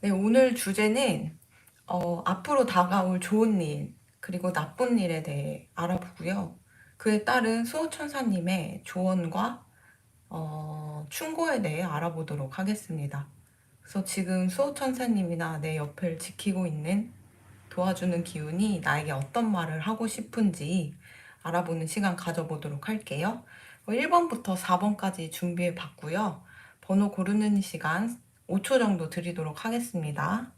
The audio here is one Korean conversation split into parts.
네, 오늘 주제는 앞으로 다가올 좋은 일, 그리고 나쁜 일에 대해 알아보고요. 그에 따른 수호천사님의 조언과 충고에 대해 알아보도록 하겠습니다. 그래서 지금 수호천사님이나 내 옆을 지키고 있는 도와주는 기운이 나에게 어떤 말을 하고 싶은지 알아보는 시간 가져보도록 할게요. 1번부터 4번까지 준비해 봤고요. 번호 고르는 시간 5초 정도 드리도록 하겠습니다.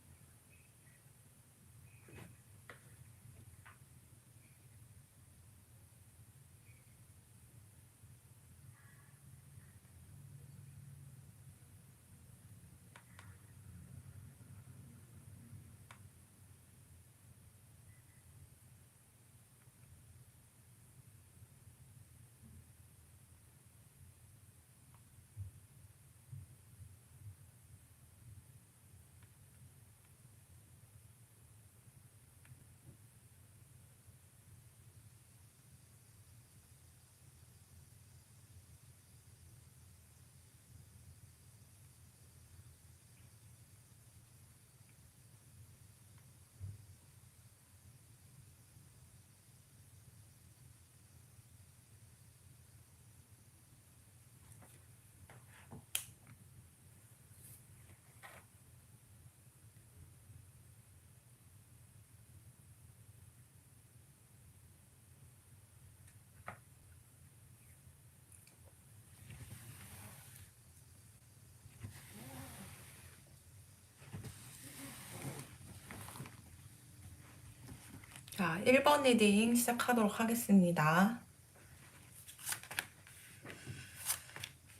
자, 1번 리딩 시작하도록 하겠습니다.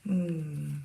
음,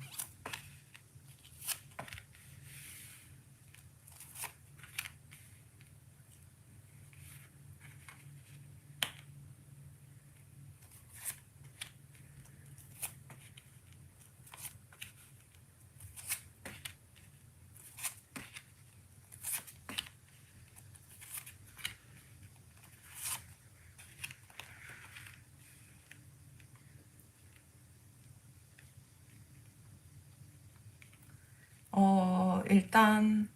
일단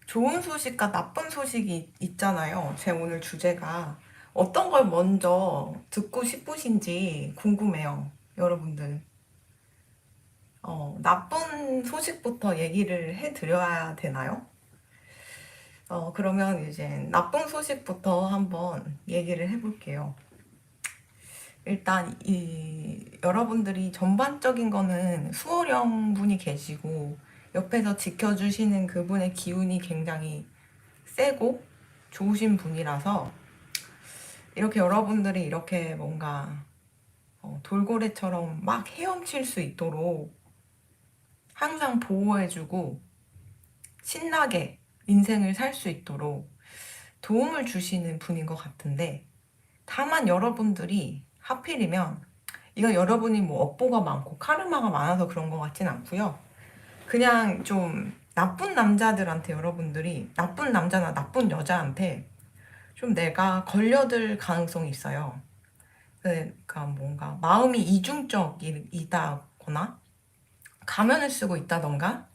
좋은 소식과 나쁜 소식이 있잖아요. 제 오늘 주제가 어떤 걸 먼저 듣고 싶으신지 궁금해요. 여러분들. 나쁜 소식부터 얘기를 해드려야 되나요? 그러면 이제 나쁜 소식부터 한번 얘기를 해볼게요. 일단 여러분들이 전반적인 거는 수호령 분이 계시고 옆에서 지켜주시는 그분의 기운이 굉장히 세고 좋으신 분이라서 이렇게 여러분들이 이렇게 뭔가 돌고래처럼 막 헤엄칠 수 있도록 항상 보호해주고 신나게 인생을 살 수 있도록 도움을 주시는 분인 것 같은데, 다만 여러분들이 하필이면 이거 여러분이 뭐 업보가 많고 카르마가 많아서 그런 것 같진 않고요. 그냥 좀 나쁜 남자들한테, 여러분들이 나쁜 남자나 나쁜 여자한테 좀 내가 걸려들 가능성이 있어요. 그러니까 뭔가 마음이 이중적이다거나 가면을 쓰고 있다던가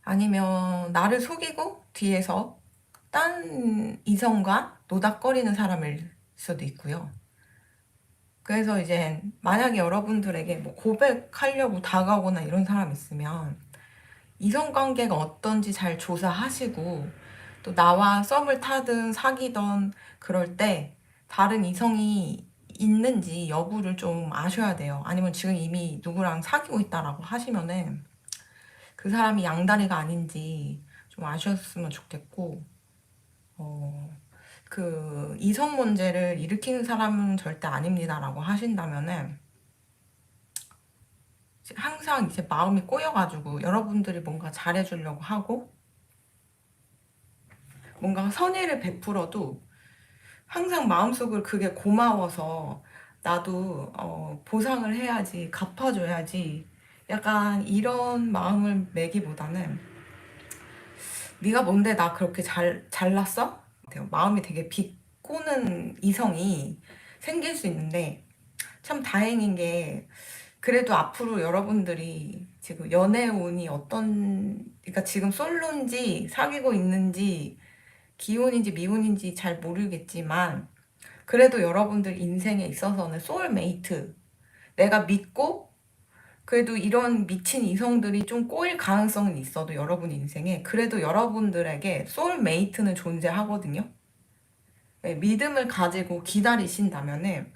아니면 나를 속이고 뒤에서 딴 이성과 노닥거리는 사람일 수도 있고요. 그래서 이제 만약에 여러분들에게 뭐 고백하려고 다가오거나 이런 사람 있으면 이성관계가 어떤지 잘 조사하시고 또 나와 썸을 타든 사귀던 그럴 때 다른 이성이 있는지 여부를 좀 아셔야 돼요. 아니면 지금 이미 누구랑 사귀고 있다라고 하시면은 그 사람이 양다리가 아닌지 좀 아셨으면 좋겠고, 그 이성 문제를 일으키는 사람은 절대 아닙니다라고 하신다면은 항상 이제 마음이 꼬여가지고 여러분들이 뭔가 잘해주려고 하고 뭔가 선의를 베풀어도 항상 마음속으로 그게 고마워서 나도 보상을 해야지, 갚아줘야지, 약간 이런 마음을 매기보다는 네가 뭔데 나 그렇게 잘났어? 마음이 되게 비꼬는 이성이 생길 수 있는데, 참 다행인 게 그래도 앞으로 여러분들이 지금 연애운이 그러니까 지금 솔로인지 사귀고 있는지 기혼인지 미혼인지 잘 모르겠지만 그래도 여러분들 인생에 있어서는 소울메이트, 내가 믿고 그래도 이런 미친 이성들이 좀 꼬일 가능성은 있어도 여러분 인생에 그래도 여러분들에게 소울메이트는 존재하거든요. 네, 믿음을 가지고 기다리신다면은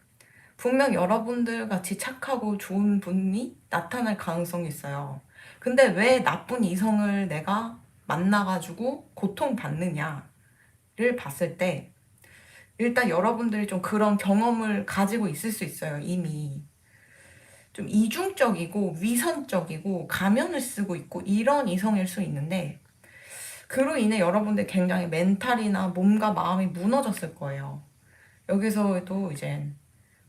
분명 여러분들 같이 착하고 좋은 분이 나타날 가능성이 있어요. 근데 왜 나쁜 이성을 내가 만나가지고 고통받느냐를 봤을 때 일단 여러분들이 좀 그런 경험을 가지고 있을 수 있어요. 이미 좀 이중적이고 위선적이고 가면을 쓰고 있고 이런 이성일 수 있는데 그로 인해 여러분들 굉장히 멘탈이나 몸과 마음이 무너졌을 거예요. 여기서도 이제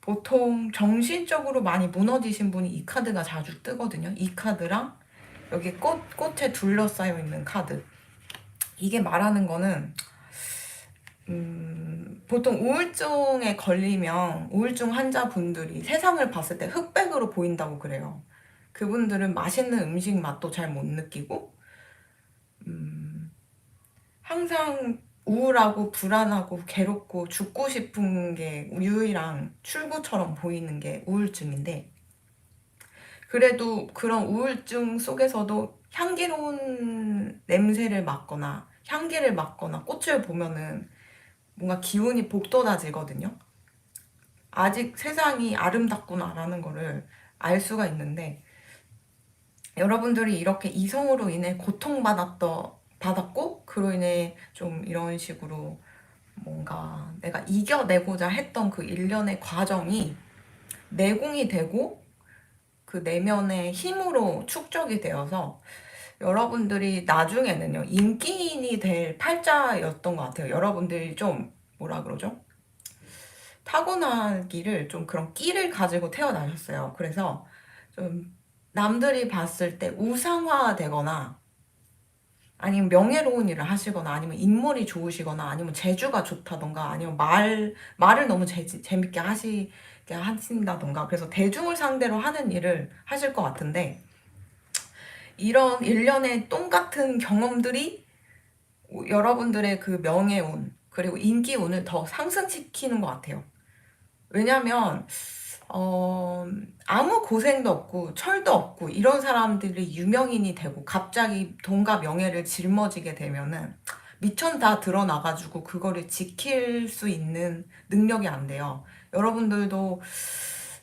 보통 정신적으로 많이 무너지신 분이 이 카드가 자주 뜨거든요. 이 카드랑 여기 꽃에 둘러싸여 있는 카드. 이게 말하는 거는 보통 우울증에 걸리면 우울증 환자분들이 세상을 봤을 때 흑백으로 보인다고 그래요. 그분들은 맛있는 음식 맛도 잘 못 느끼고 항상 우울하고 불안하고 괴롭고 죽고 싶은 게 유일한 출구처럼 보이는 게 우울증인데 그래도 그런 우울증 속에서도 향기로운 냄새를 맡거나 향기를 맡거나 꽃을 보면은 뭔가 기운이 복돋아지거든요. 아직 세상이 아름답구나라는 거를 알 수가 있는데 여러분들이 이렇게 이성으로 인해 받았고 그로 인해 좀 이런 식으로 뭔가 내가 이겨내고자 했던 그 일련의 과정이 내공이 되고 그 내면의 힘으로 축적이 되어서 여러분들이 나중에는요 인기인이 될 팔자였던 것 같아요. 여러분들이 좀 뭐라 그러죠? 타고나기를 좀 그런 끼를 가지고 태어나셨어요. 그래서 좀 남들이 봤을 때 우상화되거나 아니면 명예로운 일을 하시거나 아니면 인물이 좋으시거나 아니면 재주가 좋다던가 아니면 말을 너무 재밌게 하시게 하신다던가 그래서 대중을 상대로 하는 일을 하실 것 같은데 이런 일련의 똥 같은 경험들이 여러분들의 그 명예운 그리고 인기운을 더 상승시키는 것 같아요. 왜냐면 아무 고생도 없고 철도 없고 이런 사람들이 유명인이 되고 갑자기 돈과 명예를 짊어지게 되면은 미천 다 드러나가지고 그거를 지킬 수 있는 능력이 안 돼요. 여러분들도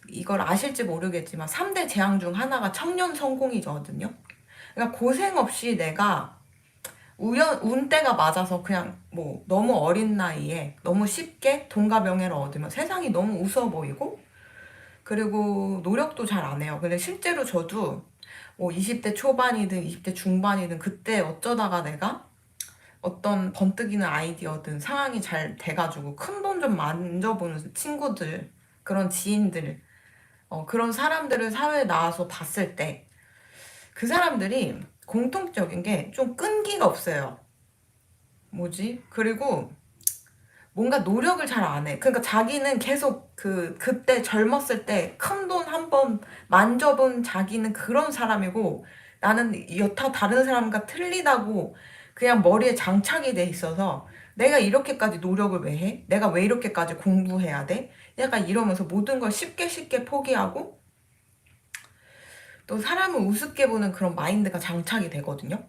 이걸 아실지 모르겠지만 3대 재앙 중 하나가 청년 성공이거든요. 그러니까 고생 없이 내가 운때가 맞아서 그냥 뭐 너무 어린 나이에 너무 쉽게 돈과 명예를 얻으면 세상이 너무 우스워 보이고 그리고 노력도 잘 안 해요. 근데 실제로 저도 뭐 20대 초반이든 20대 중반이든 그때 어쩌다가 내가 어떤 번뜩이는 아이디어든 상황이 잘 돼가지고 큰 돈 좀 만져보는 친구들, 그런 지인들, 그런 사람들을 사회에 나와서 봤을 때 그 사람들이 공통적인 게 좀 끈기가 없어요. 뭐지? 그리고 뭔가 노력을 잘 안 해. 그러니까 자기는 계속 그때 젊었을 때 큰 돈 한 번 만져본 자기는 그런 사람이고 나는 여타 다른 사람과 틀리다고 그냥 머리에 장착이 돼 있어서 내가 이렇게까지 노력을 왜 해? 내가 왜 이렇게까지 공부해야 돼? 약간 이러면서 모든 걸 쉽게 포기하고 또 사람을 우습게 보는 그런 마인드가 장착이 되거든요.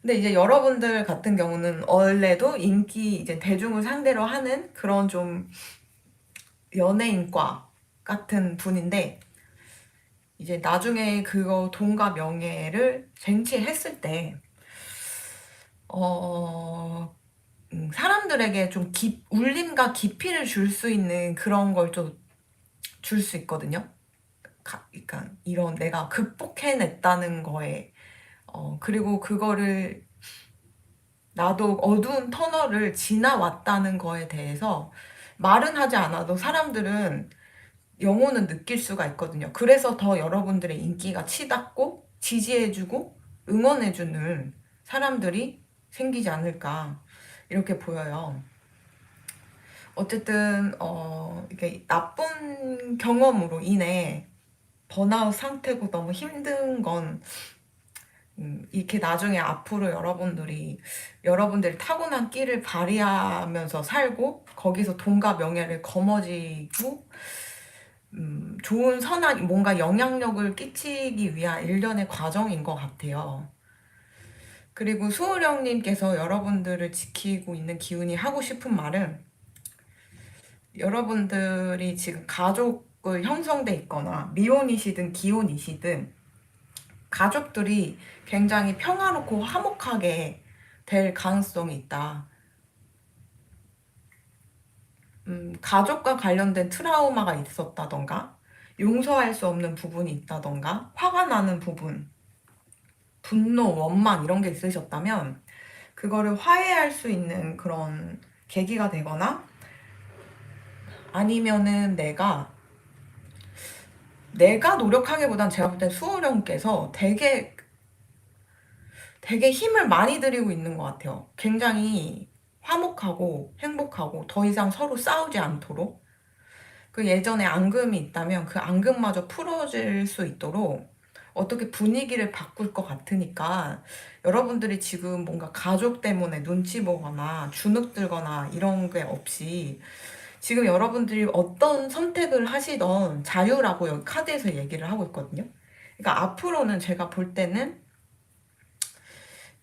근데 이제 여러분들 같은 경우는 원래도 인기 이제 대중을 상대로 하는 그런 좀 연예인과 같은 분인데 이제 나중에 그거 돈과 명예를 쟁취했을 때 사람들에게 좀 울림과 깊이를 줄 수 있는 그런 걸 좀 줄 수 있거든요. 그러니까 이런 내가 극복해냈다는 거에 그리고 그거를 나도 어두운 터널을 지나왔다는 거에 대해서 말은 하지 않아도 사람들은 영혼은 느낄 수가 있거든요. 그래서 더 여러분들의 인기가 치닫고 지지해주고 응원해주는 사람들이 생기지 않을까 이렇게 보여요. 어쨌든 이게 나쁜 경험으로 인해 번아웃 상태고 너무 힘든 건 이렇게 나중에 앞으로 여러분들이 타고난 끼를 발휘하면서 살고 거기서 돈과 명예를 거머쥐고 좋은 선한 뭔가 영향력을 끼치기 위한 일련의 과정인 것 같아요. 그리고 수호령님께서 여러분들을 지키고 있는 기운이 하고 싶은 말은 여러분들이 지금 가족을 형성돼 있거나 미혼이시든 기혼이시든 가족들이 굉장히 평화롭고 화목하게 될 가능성이 있다. 가족과 관련된 트라우마가 있었다던가 용서할 수 없는 부분이 있다던가 화가 나는 부분, 분노, 원망 이런 게 있으셨다면 그거를 화해할 수 있는 그런 계기가 되거나 아니면은 내가 노력하기보단 제가 볼 땐 수호령께서 되게 힘을 많이 들이고 있는 것 같아요. 굉장히 화목하고 행복하고 더 이상 서로 싸우지 않도록 그 예전에 앙금이 있다면 그 앙금마저 풀어질 수 있도록 어떻게 분위기를 바꿀 것 같으니까 여러분들이 지금 뭔가 가족 때문에 눈치 보거나 주눅 들거나 이런 게 없이 지금 여러분들이 어떤 선택을 하시던 자유라고 여기 카드에서 얘기를 하고 있거든요. 그러니까 앞으로는 제가 볼 때는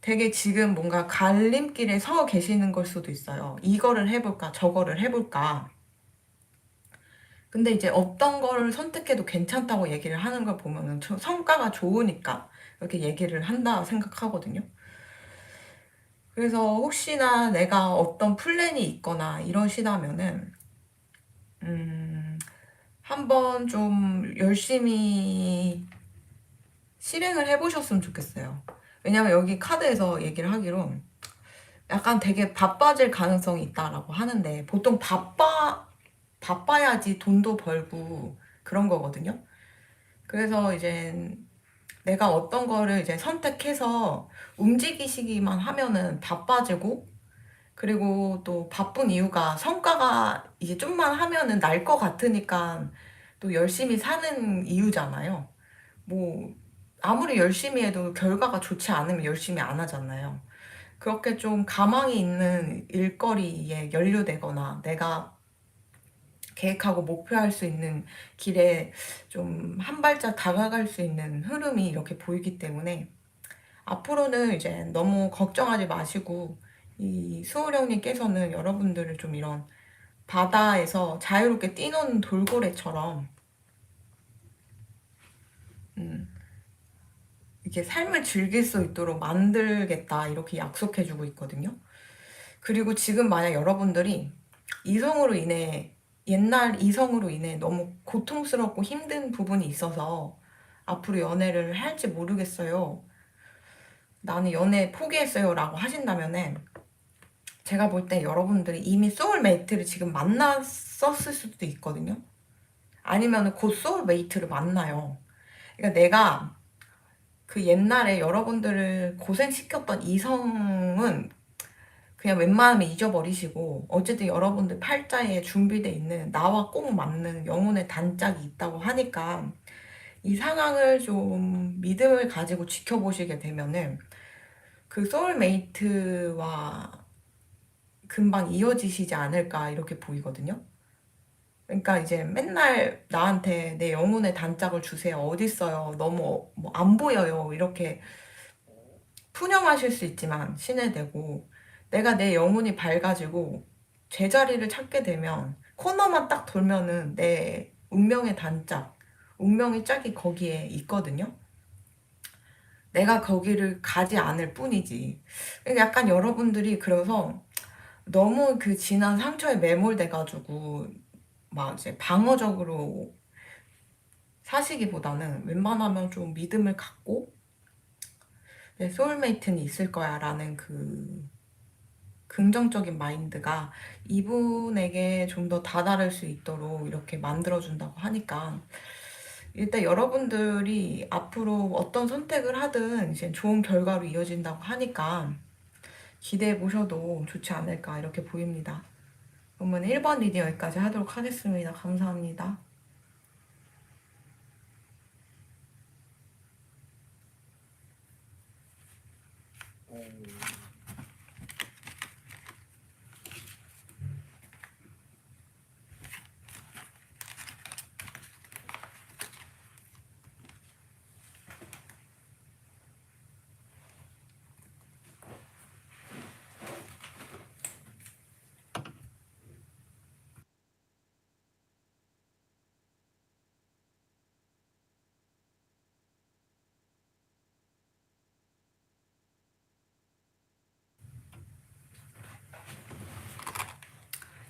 되게 지금 뭔가 갈림길에 서 계시는 걸 수도 있어요. 이거를 해볼까, 저거를 해볼까. 근데 이제 어떤 거를 선택해도 괜찮다고 얘기를 하는 걸 보면은 성과가 좋으니까 이렇게 얘기를 한다 생각하거든요. 그래서 혹시나 내가 어떤 플랜이 있거나 이러시다면은, 한번 좀 열심히 실행을 해보셨으면 좋겠어요. 왜냐면 여기 카드에서 얘기를 하기로 약간 되게 바빠질 가능성이 있다라고 하는데 보통 바빠야지 돈도 벌고 그런 거거든요. 그래서 이제 내가 어떤 거를 이제 선택해서 움직이시기만 하면은 바빠지고 그리고 또 바쁜 이유가 성과가 이제 좀만 하면은 날 것 같으니까 또 열심히 사는 이유잖아요. 뭐 아무리 열심히 해도 결과가 좋지 않으면 열심히 안 하잖아요. 그렇게 좀 가망이 있는 일거리에 연루되거나 내가 계획하고 목표할 수 있는 길에 좀 한 발짝 다가갈 수 있는 흐름이 이렇게 보이기 때문에 앞으로는 이제 너무 걱정하지 마시고 이 수호령님께서는 여러분들을 좀 이런 바다에서 자유롭게 뛰노는 돌고래처럼 음, 이렇게 삶을 즐길 수 있도록 만들겠다 이렇게 약속해주고 있거든요. 그리고 지금 만약 여러분들이 이성으로 인해 옛날 이성으로 인해 너무 고통스럽고 힘든 부분이 있어서 앞으로 연애를 할지 모르겠어요. 나는 연애 포기했어요 라고 하신다면은 제가 볼 때 여러분들이 이미 소울메이트를 지금 만났었을 수도 있거든요. 아니면 곧 소울메이트를 만나요. 그러니까 내가 그 옛날에 여러분들을 고생시켰던 이성은 그냥 웬만하면 잊어버리시고 어쨌든 여러분들 팔자에 준비돼 있는 나와 꼭 맞는 영혼의 단짝이 있다고 하니까 이 상황을 좀 믿음을 가지고 지켜보시게 되면은 그 소울메이트와 금방 이어지시지 않을까 이렇게 보이거든요. 그러니까 이제 맨날 나한테 내 영혼의 단짝을 주세요. 어딨어요? 너무 뭐 안 보여요. 이렇게 푸념하실 수 있지만 신의 대고 내가 내 영혼이 밝아지고 제자리를 찾게 되면 코너만 딱 돌면은 내 운명의 단짝, 운명의 짝이 거기에 있거든요. 내가 거기를 가지 않을 뿐이지. 그러니까 약간 여러분들이 그래서 너무 그 지난 상처에 매몰돼가지고 막 이제 방어적으로 사시기보다는 웬만하면 좀 믿음을 갖고 내 소울메이트는 있을 거야 라는 그 긍정적인 마인드가 이분에게 좀 더 다다를 수 있도록 이렇게 만들어준다고 하니까 일단 여러분들이 앞으로 어떤 선택을 하든 이제 좋은 결과로 이어진다고 하니까 기대해 보셔도 좋지 않을까 이렇게 보입니다. 그러면 1번 리딩 여기까지 하도록 하겠습니다. 감사합니다.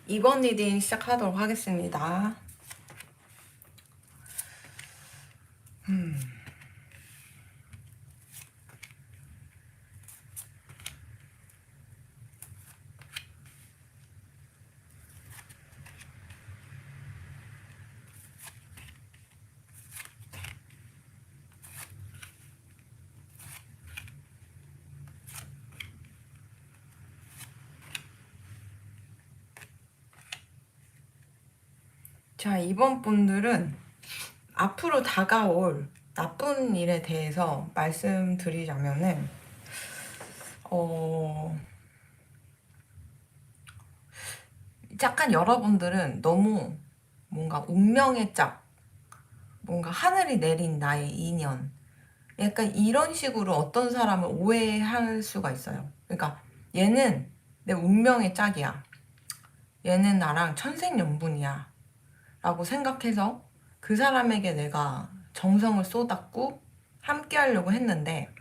2번 리딩 시작하도록 하겠습니다. 자, 이번 분들은 앞으로 다가올 나쁜 일에 대해서 말씀드리자면은, 약간 여러분들은 너무 뭔가 운명의 짝, 뭔가 하늘이 내린 나의 인연, 약간 이런 식으로 어떤 사람을 오해할 수가 있어요. 그러니까 얘는 내 운명의 짝이야. 얘는 나랑 천생연분이야. 라고 생각해서 그 사람에게 내가 정성을 쏟았고 함께 하려고 했는데,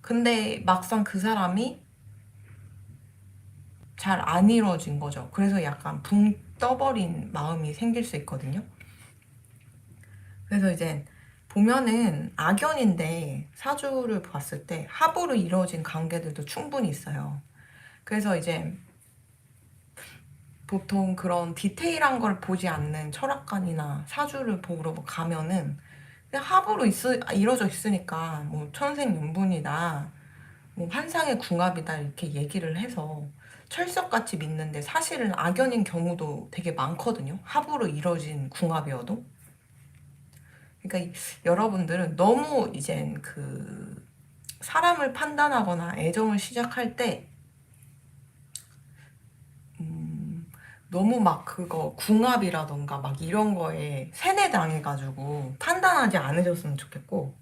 근데 막상 그 사람이 잘 안 이루어진 거죠. 그래서 약간 붕 떠버린 마음이 생길 수 있거든요. 그래서 이제 보면은 악연인데 사주를 봤을 때 합으로 이루어진 관계들도 충분히 있어요. 그래서 이제 보통 그런 디테일한 걸 보지 않는 철학관이나 사주를 보러 가면은 그냥 합으로 이루어져 있으니까 뭐 천생연분이다, 뭐 환상의 궁합이다 이렇게 얘기를 해서 철석같이 믿는데, 사실은 악연인 경우도 되게 많거든요. 합으로 이루어진 궁합이어도. 그러니까 여러분들은 너무 이젠 그 사람을 판단하거나 애정을 시작할 때 너무 막 그거 궁합이라던가 막 이런 거에 세뇌당해가지고 판단하지 않으셨으면 좋겠고,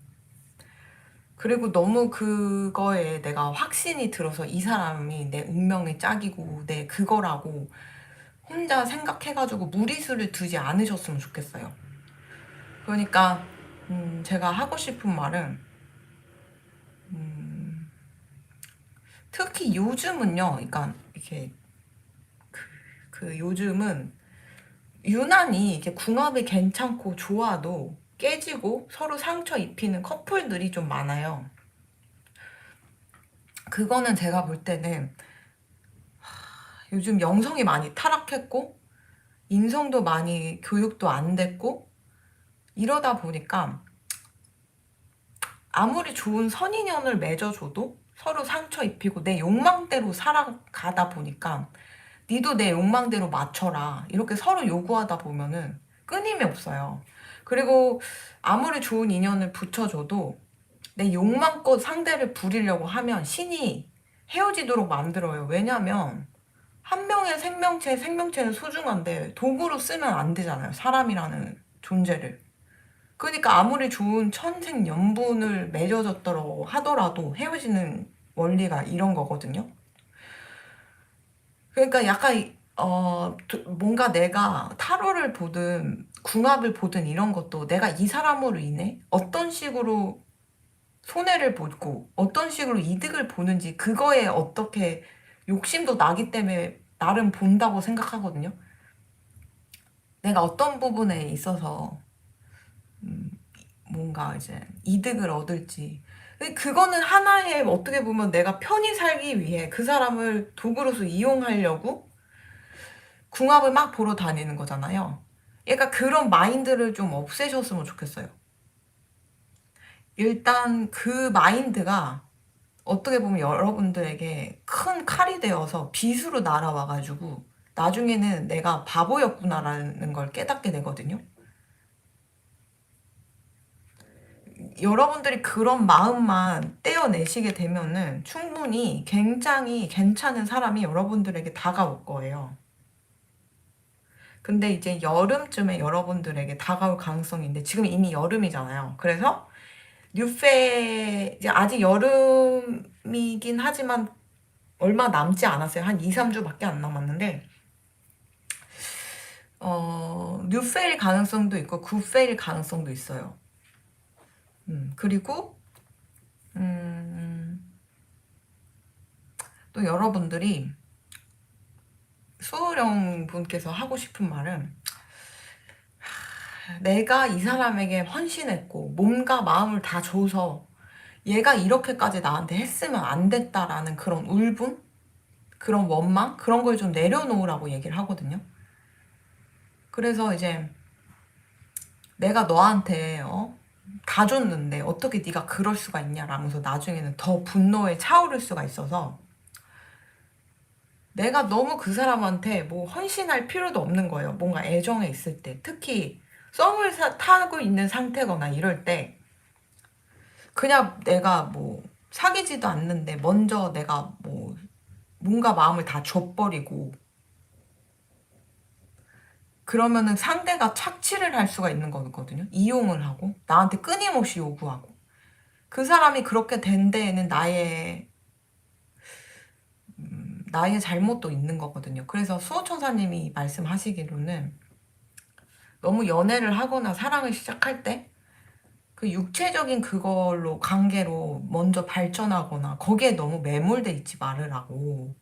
그리고 너무 그거에 내가 확신이 들어서 이 사람이 내 운명의 짝이고 내 그거라고 혼자 생각해가지고 무리수를 두지 않으셨으면 좋겠어요. 그러니까 제가 하고 싶은 말은, 특히 요즘은요, 그러니까 이렇게 그 요즘은 유난히 이게 궁합이 괜찮고 좋아도 깨지고 서로 상처 입히는 커플들이 좀 많아요. 그거는 제가 볼 때는 요즘 영성이 많이 타락했고 인성도 많이 교육도 안 됐고 이러다 보니까 아무리 좋은 선인연을 맺어줘도 서로 상처 입히고 내 욕망대로 살아가다 보니까 니도 내 욕망대로 맞춰라 이렇게 서로 요구하다 보면은 끊임이 없어요. 그리고 아무리 좋은 인연을 붙여줘도 내 욕망껏 상대를 부리려고 하면 신이 헤어지도록 만들어요. 왜냐면 한 명의 생명체는 소중한데 도구로 쓰면 안 되잖아요. 사람이라는 존재를. 그러니까 아무리 좋은 천생연분을 맺어졌더라고 하더라도 헤어지는 원리가 이런 거거든요. 그러니까 약간 뭔가 내가 타로를 보든 궁합을 보든 이런 것도 내가 이 사람으로 인해 어떤 식으로 손해를 보고 어떤 식으로 이득을 보는지 그거에 어떻게 욕심도 나기 때문에 나름 본다고 생각하거든요. 내가 어떤 부분에 있어서 뭔가 이제 이득을 얻을지. 근데 그거는 하나의 어떻게 보면 내가 편히 살기 위해 그 사람을 도구로서 이용하려고 궁합을 막 보러 다니는 거잖아요. 그러니까 그런 마인드를 좀 없애셨으면 좋겠어요. 일단 그 마인드가 어떻게 보면 여러분들에게 큰 칼이 되어서 빗으로 날아와가지고 나중에는 내가 바보였구나라는 걸 깨닫게 되거든요. 여러분들이 그런 마음만 떼어내시게 되면은 충분히 굉장히 괜찮은 사람이 여러분들에게 다가올 거예요. 근데 이제 여름쯤에 여러분들에게 다가올 가능성이 있는데 지금 이미 여름이잖아요. 그래서 뉴페 이제 아직 여름이긴 하지만 얼마 남지 않았어요. 한 2, 3주밖에 안 남았는데 뉴페일 가능성도 있고 굿페일 가능성도 있어요. 그리고 또 여러분들이 수호령 분께서 하고 싶은 말은, 내가 이 사람에게 헌신했고 몸과 마음을 다 줘서 얘가 이렇게까지 나한테 했으면 안 됐다라는 그런 울분? 그런 원망? 그런 걸 좀 내려놓으라고 얘기를 하거든요. 그래서 이제 내가 너한테 다 줬는데 어떻게 네가 그럴 수가 있냐라면서 나중에는 더 분노에 차오를 수가 있어서, 내가 너무 그 사람한테 뭐 헌신할 필요도 없는 거예요. 뭔가 애정에 있을 때, 특히 썸을 타고 있는 상태거나 이럴 때 그냥 내가 뭐 사귀지도 않는데 먼저 내가 뭐 뭔가 마음을 다 줘버리고 그러면은 상대가 착취를 할 수가 있는 거거든요. 이용을 하고 나한테 끊임없이 요구하고, 그 사람이 그렇게 된 데에는 나의 잘못도 있는 거거든요. 그래서 수호천사님이 말씀하시기로는, 너무 연애를 하거나 사랑을 시작할 때 그 육체적인 그걸로 관계로 먼저 발전하거나 거기에 너무 매몰돼 있지 말으라고.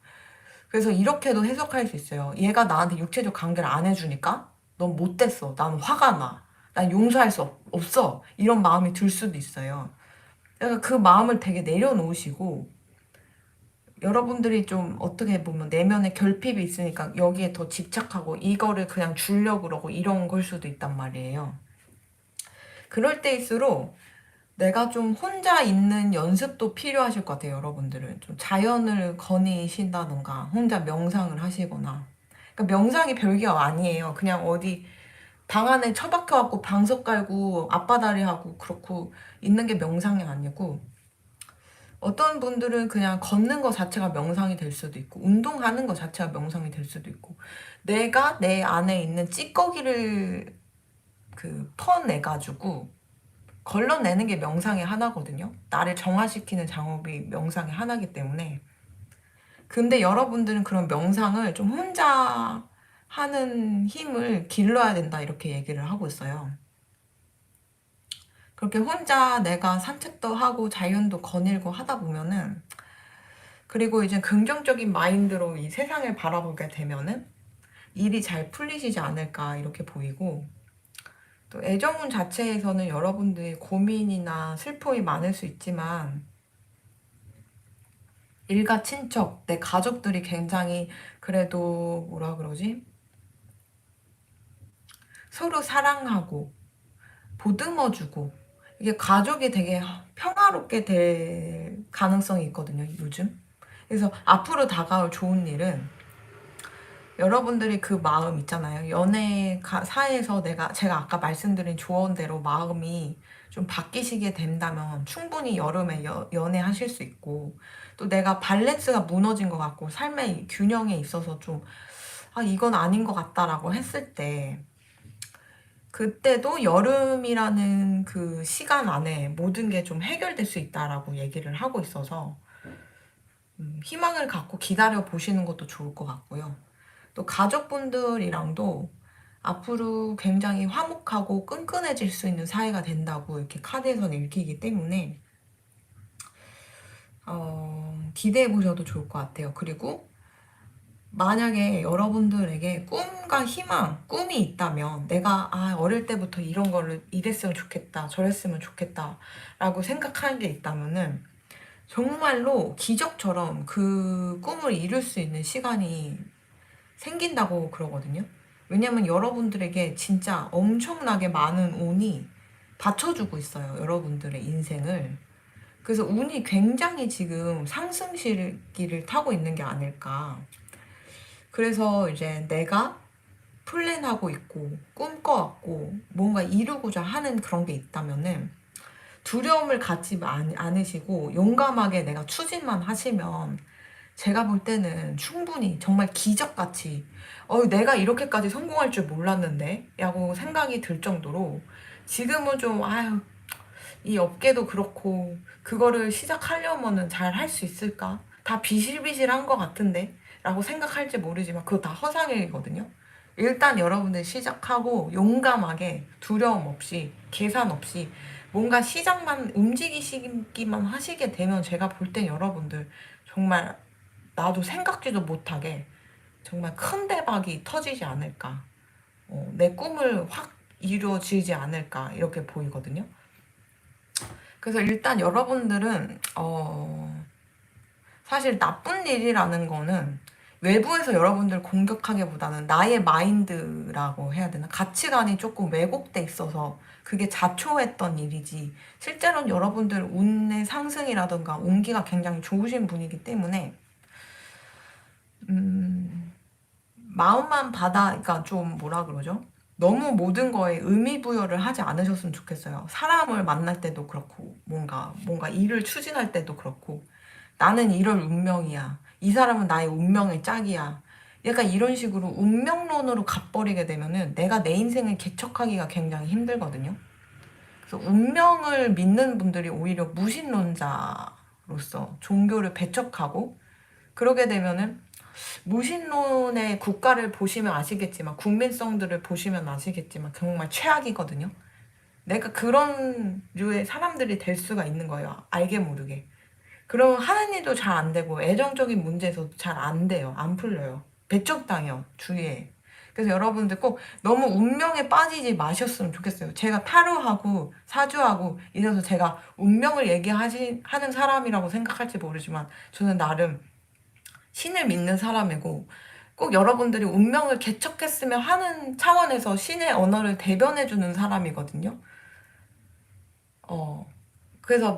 그래서 이렇게도 해석할 수 있어요. 얘가 나한테 육체적 관계를 안 해주니까 넌 못됐어. 난 화가 나. 난 용서할 수 없어. 이런 마음이 들 수도 있어요. 그러니까 그 마음을 되게 내려놓으시고, 여러분들이 좀 어떻게 보면 내면에 결핍이 있으니까 여기에 더 집착하고 이거를 그냥 주려고 그러고 이런 걸 수도 있단 말이에요. 그럴 때일수록 내가 좀 혼자 있는 연습도 필요하실 것 같아요. 여러분들은 좀 자연을 거니신다던가 혼자 명상을 하시거나. 그러니까 명상이 별게 아니에요. 그냥 어디 방 안에 처박혀갖고 방석 깔고 앞바다리 하고 그렇고 있는 게 명상이 아니고, 어떤 분들은 그냥 걷는 거 자체가 명상이 될 수도 있고 운동하는 거 자체가 명상이 될 수도 있고, 내가 내 안에 있는 찌꺼기를 퍼내가지고 걸러내는 게 명상의 하나거든요. 나를 정화시키는 작업이 명상의 하나이기 때문에. 근데 여러분들은 그런 명상을 좀 혼자 하는 힘을 길러야 된다 이렇게 얘기를 하고 있어요. 그렇게 혼자 내가 산책도 하고 자연도 거닐고 하다 보면은, 그리고 이제 긍정적인 마인드로 이 세상을 바라보게 되면은 일이 잘 풀리시지 않을까 이렇게 보이고, 또 애정운 자체에서는 여러분들의 고민이나 슬픔이 많을 수 있지만 일가 친척, 내 가족들이 굉장히 그래도 뭐라 그러지? 서로 사랑하고 보듬어주고, 이게 가족이 되게 평화롭게 될 가능성이 있거든요, 요즘. 그래서 앞으로 다가올 좋은 일은, 여러분들이 그 마음 있잖아요. 사회에서 제가 아까 말씀드린 조언대로 마음이 좀 바뀌시게 된다면 충분히 여름에 연애하실 수 있고, 또 내가 밸런스가 무너진 것 같고 삶의 균형에 있어서 좀, 이건 아닌 것 같다라고 했을 때, 그때도 여름이라는 그 시간 안에 모든 게 좀 해결될 수 있다라고 얘기를 하고 있어서, 희망을 갖고 기다려 보시는 것도 좋을 것 같고요. 또 가족분들이랑도 앞으로 굉장히 화목하고 끈끈해질 수 있는 사이가 된다고 이렇게 카드에서는 읽히기 때문에 기대해 보셔도 좋을 것 같아요. 그리고 만약에 여러분들에게 꿈과 희망, 꿈이 있다면, 내가 어릴 때부터 이런 거를 이랬으면 좋겠다, 저랬으면 좋겠다 라고 생각하는 게 있다면은 정말로 기적처럼 그 꿈을 이룰 수 있는 시간이 생긴다고 그러거든요. 왜냐면 여러분들에게 진짜 엄청나게 많은 운이 받쳐주고 있어요. 여러분들의 인생을. 그래서 운이 굉장히 지금 상승 시기를 타고 있는 게 아닐까. 그래서 이제 내가 플랜하고 있고 꿈꿔왔고 뭔가 이루고자 하는 그런 게 있다면은 두려움을 갖지 않으시고 용감하게 내가 추진만 하시면, 제가 볼 때는 충분히 정말 기적같이 내가 이렇게까지 성공할 줄 몰랐는데 라고 생각이 들 정도로, 지금은 좀 이 업계도 그렇고 그거를 시작하려면은 잘 할 수 있을까? 다 비실비실한 것 같은데 라고 생각할지 모르지만 그거 다 허상이거든요. 일단 여러분들 시작하고 용감하게 두려움 없이 계산 없이 뭔가 시작만 움직이시기만 하시게 되면, 제가 볼 땐 여러분들 정말 나도 생각지도 못하게 정말 큰 대박이 터지지 않을까, 내 꿈을 확 이루어지지 않을까 이렇게 보이거든요. 그래서 일단 여러분들은 사실 나쁜 일이라는 거는 외부에서 여러분들 공격하기보다는 나의 마인드라고 해야 되나? 가치관이 조금 왜곡돼 있어서 그게 자초했던 일이지, 실제로는 여러분들 운의 상승이라던가 운기가 굉장히 좋으신 분이기 때문에 마음만 그러니까 좀 뭐라 그러죠? 너무 모든 거에 의미 부여를 하지 않으셨으면 좋겠어요. 사람을 만날 때도 그렇고, 뭔가 일을 추진할 때도 그렇고, 나는 이럴 운명이야, 이 사람은 나의 운명의 짝이야, 약간 이런 식으로 운명론으로 가버리게 되면은 내가 내 인생을 개척하기가 굉장히 힘들거든요. 그래서 운명을 믿는 분들이 오히려 무신론자로서 종교를 배척하고, 그러게 되면은 무신론의 국가를 보시면 아시겠지만, 국민성들을 보시면 아시겠지만 정말 최악이거든요. 내가 그런 류의 사람들이 될 수가 있는 거예요, 알게 모르게. 그러면 하는 일도 잘 안 되고 애정적인 문제에서도 잘 안 돼요. 안 풀려요. 배척당해요, 주위에. 그래서 여러분들 꼭 너무 운명에 빠지지 마셨으면 좋겠어요. 제가 타로하고 사주하고 이래서 제가 운명을 하는 사람이라고 생각할지 모르지만, 저는 나름 신을 믿는 사람이고, 꼭 여러분들이 운명을 개척했으면 하는 차원에서 신의 언어를 대변해주는 사람이거든요. 그래서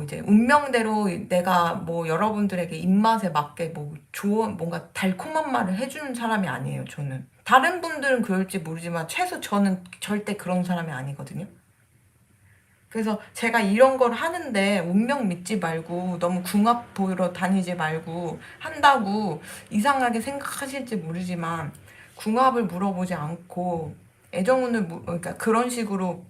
이제 운명대로 내가 여러분들에게 입맛에 맞게 좋은 뭔가 달콤한 말을 해주는 사람이 아니에요, 저는. 다른 분들은 그럴지 모르지만 최소 저는 절대 그런 사람이 아니거든요. 그래서 제가 이런 걸 하는데 운명 믿지 말고 너무 궁합 보러 다니지 말고 한다고 이상하게 생각하실지 모르지만, 궁합을 물어보지 않고 그러니까 그런 식으로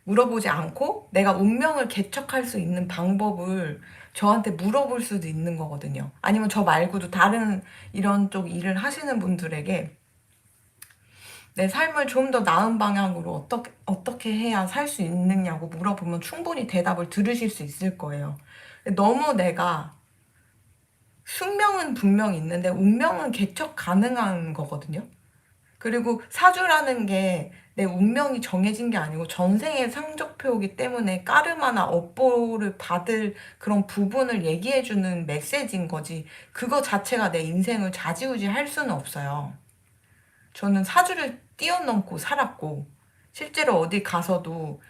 물어보지 않고 내가 운명을 개척할 수 있는 방법을 저한테 물어볼 수도 있는 거거든요. 아니면 저 말고도 다른 이런 쪽 일을 하시는 분들에게 내 삶을 좀 더 나은 방향으로 어떻게 해야 살 수 있느냐고 물어보면 충분히 대답을 들으실 수 있을 거예요. 너무 내가 숙명은 분명히 있는데 운명은 개척 가능한 거거든요. 그리고 사주라는 게 내 운명이 정해진 게 아니고 전생의 상적표이기 때문에 까르마나 업보를 받을 그런 부분을 얘기해주는 메시지인 거지, 그거 자체가 내 인생을 좌지우지 할 수는 없어요. 저는 사주를 뛰어넘고 살았고, 실제로 어디 가서도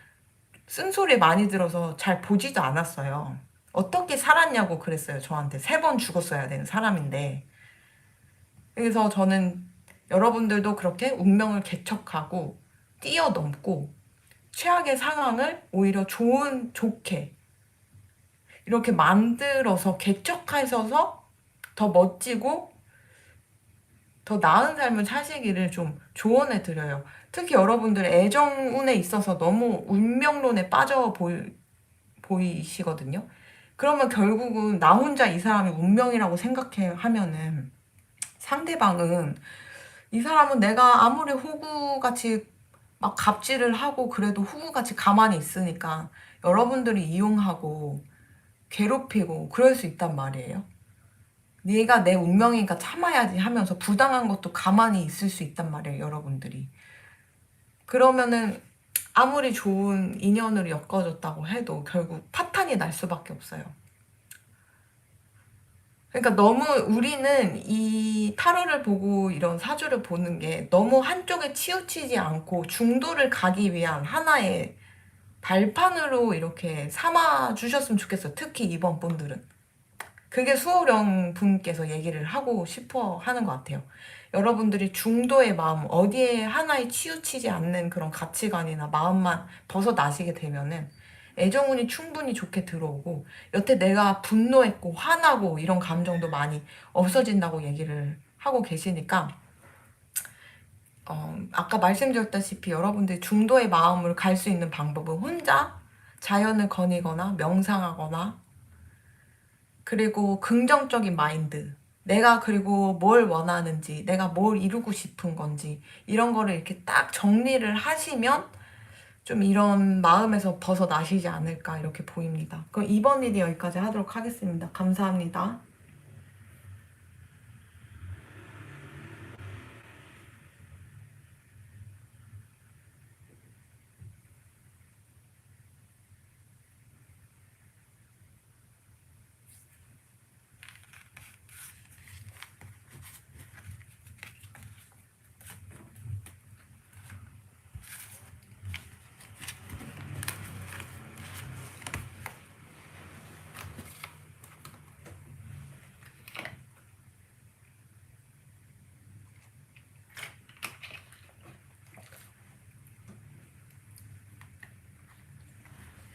쓴소리 많이 들어서 잘 보지도 않았어요. 어떻게 살았냐고 그랬어요, 저한테. 3번 죽었어야 되는 사람인데. 그래서 저는 여러분들도 그렇게 운명을 개척하고 뛰어넘고 최악의 상황을 오히려 좋게 이렇게 만들어서 개척하셔서 더 멋지고 더 나은 삶을 사시기를 좀 조언해 드려요. 특히 여러분들 애정운에 있어서 너무 운명론에 빠져 보이시거든요. 그러면 결국은 나 혼자 이 사람이 운명이라고 하면은 상대방은, 이 사람은 내가 아무리 호구같이 막 갑질을 하고 그래도 호구같이 가만히 있으니까 여러분들이 이용하고 괴롭히고 그럴 수 있단 말이에요. 네가 내 운명이니까 참아야지 하면서 부당한 것도 가만히 있을 수 있단 말이에요, 여러분들이. 그러면은 아무리 좋은 인연으로 엮어졌다고 해도 결국 파탄이 날 수밖에 없어요. 그러니까 너무 우리는 이 타로를 보고 이런 사주를 보는 게 너무 한쪽에 치우치지 않고 중도를 가기 위한 하나의 발판으로 이렇게 삼아 주셨으면 좋겠어요. 특히 이번 분들은. 그게 수호령 분께서 얘기를 하고 싶어 하는 것 같아요. 여러분들이 중도의 마음, 어디에 하나에 치우치지 않는 그런 가치관이나 마음만 벗어나시게 되면은 애정운이 충분히 좋게 들어오고, 여태 내가 분노했고 화나고 이런 감정도 많이 없어진다고 얘기를 하고 계시니까, 아까 말씀드렸다시피 여러분들이 중도의 마음을 갈 수 있는 방법은 혼자 자연을 거니거나 명상하거나, 그리고 긍정적인 마인드, 내가 그리고 뭘 원하는지, 내가 뭘 이루고 싶은 건지 이런 거를 이렇게 딱 정리를 하시면 좀 이런 마음에서 벗어나시지 않을까 이렇게 보입니다. 그럼 이번 일이 여기까지 하도록 하겠습니다. 감사합니다.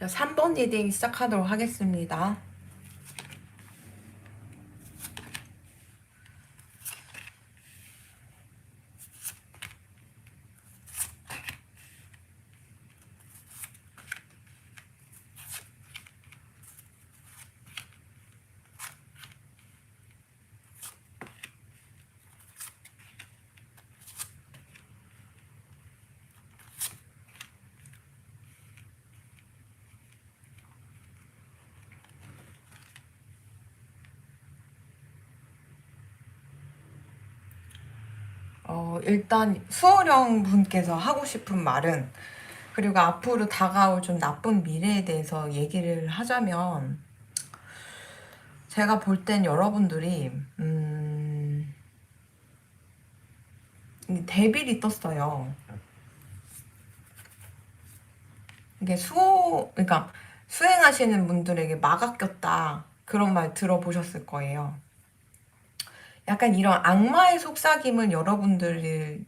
3번 리딩 시작하도록 하겠습니다. 일단 수호령 분께서 하고 싶은 말은, 그리고 앞으로 다가올 좀 나쁜 미래에 대해서 얘기를 하자면, 제가 볼 땐 여러분들이 데빌이 떴어요. 이게 그러니까 수행하시는 분들에게 막아 꼈다, 그런 말 들어보셨을 거예요. 약간 이런 악마의 속삭임을 여러분들이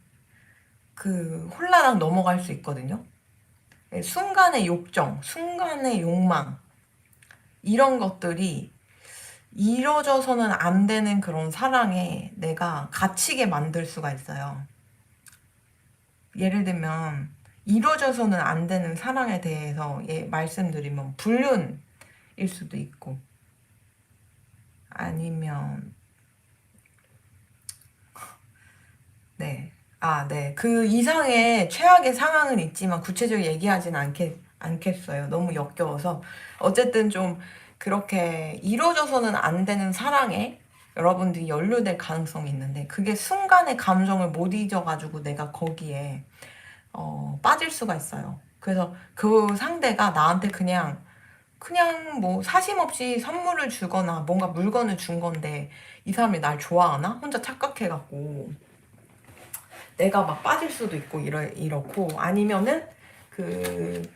홀라당 넘어갈 수 있거든요. 순간의 욕정, 순간의 욕망, 이런 것들이 이뤄져서는 안 되는 그런 사랑에 내가 갇히게 만들 수가 있어요. 예를 들면 이루어져서는 안 되는 사랑에 대해서 말씀드리면 불륜일 수도 있고, 아니면 네. 그 이상의 최악의 상황은 있지만 구체적으로 얘기하진 않겠어요. 너무 역겨워서. 어쨌든 좀 그렇게 이루어져서는 안 되는 사랑에 여러분들이 연루될 가능성이 있는데, 그게 순간의 감정을 못 잊어가지고 내가 거기에 빠질 수가 있어요. 그래서 그 상대가 나한테 그냥 뭐 사심 없이 선물을 주거나 뭔가 물건을 준 건데, 이 사람이 날 좋아하나? 혼자 착각해갖고 내가 막 빠질 수도 있고 이렇고, 아니면은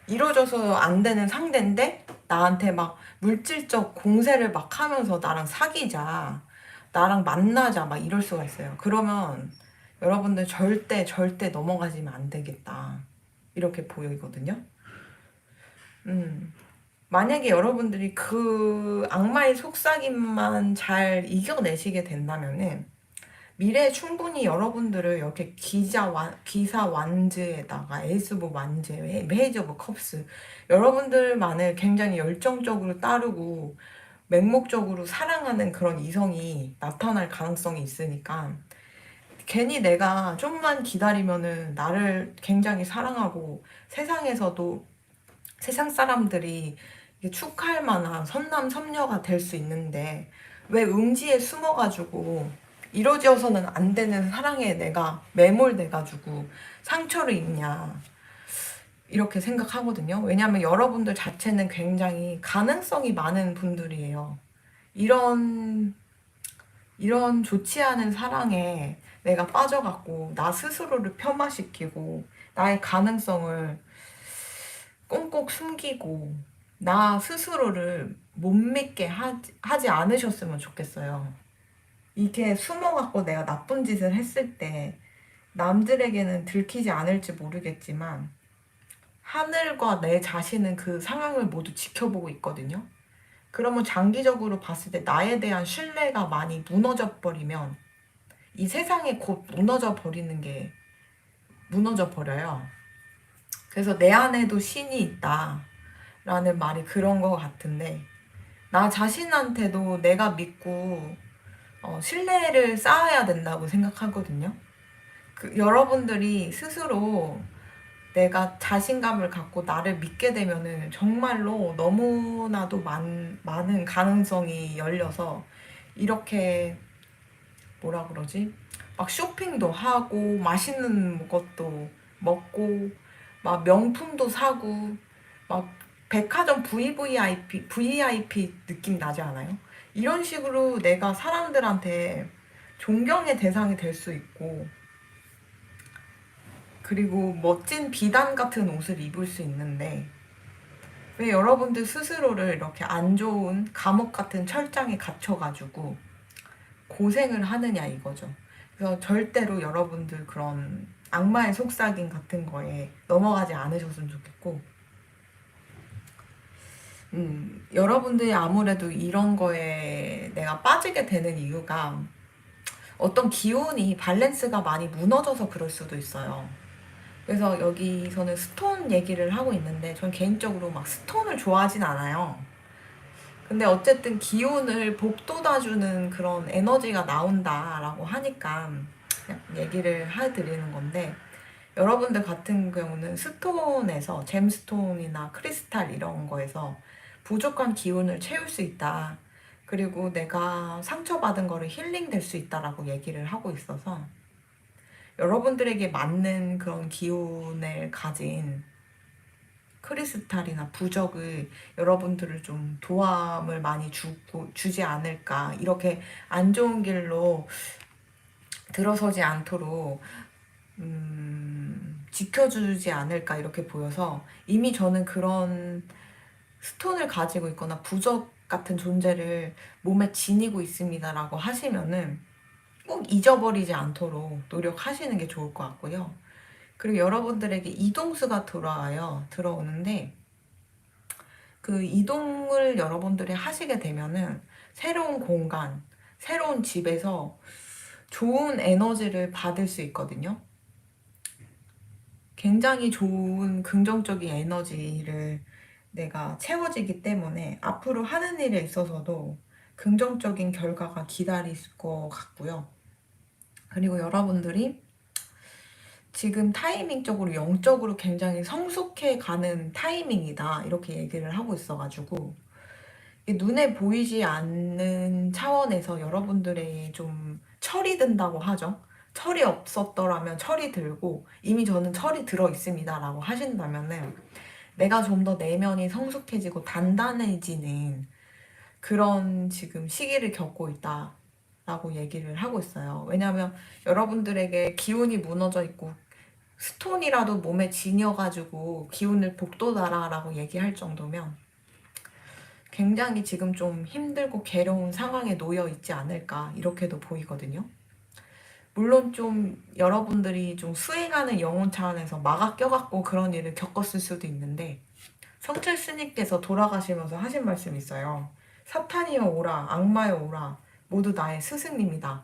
이루어져서 안 되는 상대인데 나한테 막 물질적 공세를 막 하면서 나랑 사귀자, 나랑 만나자 막 이럴 수가 있어요. 그러면 여러분들 절대 넘어가시면 안 되겠다, 이렇게 보이거든요. 만약에 여러분들이 그 악마의 속삭임만 잘 이겨내시게 된다면은 미래에 충분히 여러분들을 이렇게 기사 완즈에다가 에이스 오브 완즈, 페이지 오브 컵스, 여러분들만을 굉장히 열정적으로 따르고 맹목적으로 사랑하는 그런 이성이 나타날 가능성이 있으니까, 괜히 내가 좀만 기다리면은 나를 굉장히 사랑하고 세상 사람들이 축하할 만한 선남 선녀가 될 수 있는데, 왜 음지에 숨어가지고 이루어져서는 안 되는 사랑에 내가 매몰돼가지고 상처를 입냐, 이렇게 생각하거든요. 왜냐하면 여러분들 자체는 굉장히 가능성이 많은 분들이에요. 이런 좋지 않은 사랑에 내가 빠져갖고 나 스스로를 폄하시키고 나의 가능성을 꽁꽁 숨기고 나 스스로를 못 믿게 하지 않으셨으면 좋겠어요. 이게 숨어갖고 내가 나쁜 짓을 했을 때 남들에게는 들키지 않을지 모르겠지만, 하늘과 내 자신은 그 상황을 모두 지켜보고 있거든요. 그러면 장기적으로 봤을 때 나에 대한 신뢰가 많이 무너져 버리면 이 세상에 곧 무너져 버려요. 그래서 내 안에도 신이 있다 라는 말이 그런 것 같은데, 나 자신한테도 내가 믿고 신뢰를 쌓아야 된다고 생각하거든요. 여러분들이 스스로 내가 자신감을 갖고 나를 믿게 되면은 정말로 너무나도 많은 가능성이 열려서, 이렇게 뭐라 그러지? 막 쇼핑도 하고 맛있는 것도 먹고 막 명품도 사고 막 백화점 VIP 느낌 나지 않아요? 이런 식으로 내가 사람들한테 존경의 대상이 될 수 있고, 그리고 멋진 비단 같은 옷을 입을 수 있는데, 왜 여러분들 스스로를 이렇게 안 좋은 감옥 같은 철장에 갇혀가지고 고생을 하느냐, 이거죠. 그래서 절대로 여러분들 그런 악마의 속삭임 같은 거에 넘어가지 않으셨으면 좋겠고, 여러분들이 아무래도 이런 거에 내가 빠지게 되는 이유가 어떤 기운이 밸런스가 많이 무너져서 그럴 수도 있어요. 그래서 여기서는 스톤 얘기를 하고 있는데 전 개인적으로 막 스톤을 좋아하진 않아요. 근데 어쨌든 기운을 복돋아주는 그런 에너지가 나온다라고 하니까 그냥 얘기를 해드리는 건데, 여러분들 같은 경우는 스톤에서 잼스톤이나 크리스탈 이런 거에서 부족한 기운을 채울 수 있다. 그리고 내가 상처받은 거를 힐링될 수 있다라고 얘기를 하고 있어서 여러분들에게 맞는 그런 기운을 가진 크리스탈이나 부적을 여러분들을 좀 도움을 많이 주지 않을까, 이렇게 안 좋은 길로 들어서지 않도록 지켜주지 않을까 이렇게 보여서, 이미 저는 그런 스톤을 가지고 있거나 부적 같은 존재를 몸에 지니고 있습니다라고 하시면은 꼭 잊어버리지 않도록 노력하시는 게 좋을 것 같고요. 그리고 여러분들에게 이동수가 들어오는데, 그 이동을 여러분들이 하시게 되면은 새로운 공간, 새로운 집에서 좋은 에너지를 받을 수 있거든요. 굉장히 좋은 긍정적인 에너지를 내가 채워지기 때문에 앞으로 하는 일에 있어서도 긍정적인 결과가 기다릴 것 같고요. 그리고 여러분들이 지금 타이밍적으로 영적으로 굉장히 성숙해 가는 타이밍이다 이렇게 얘기를 하고 있어가지고, 눈에 보이지 않는 차원에서 여러분들의 좀 철이 든다고 하죠. 철이 없었더라면 철이 들고, 이미 저는 철이 들어 있습니다 라고 하신다면은 내가 좀 더 내면이 성숙해지고 단단해지는 그런 지금 시기를 겪고 있다 라고 얘기를 하고 있어요. 왜냐하면 여러분들에게 기운이 무너져 있고 스톤이라도 몸에 지녀가지고 기운을 복돋아라 라고 얘기할 정도면 굉장히 지금 좀 힘들고 괴로운 상황에 놓여 있지 않을까 이렇게도 보이거든요. 물론 좀 여러분들이 좀 수행하는 영혼 차원에서 막아 껴갖고 그런 일을 겪었을 수도 있는데, 성철 스님께서 돌아가시면서 하신 말씀이 있어요. 사탄이여 오라, 악마여 오라, 모두 나의 스승님이다.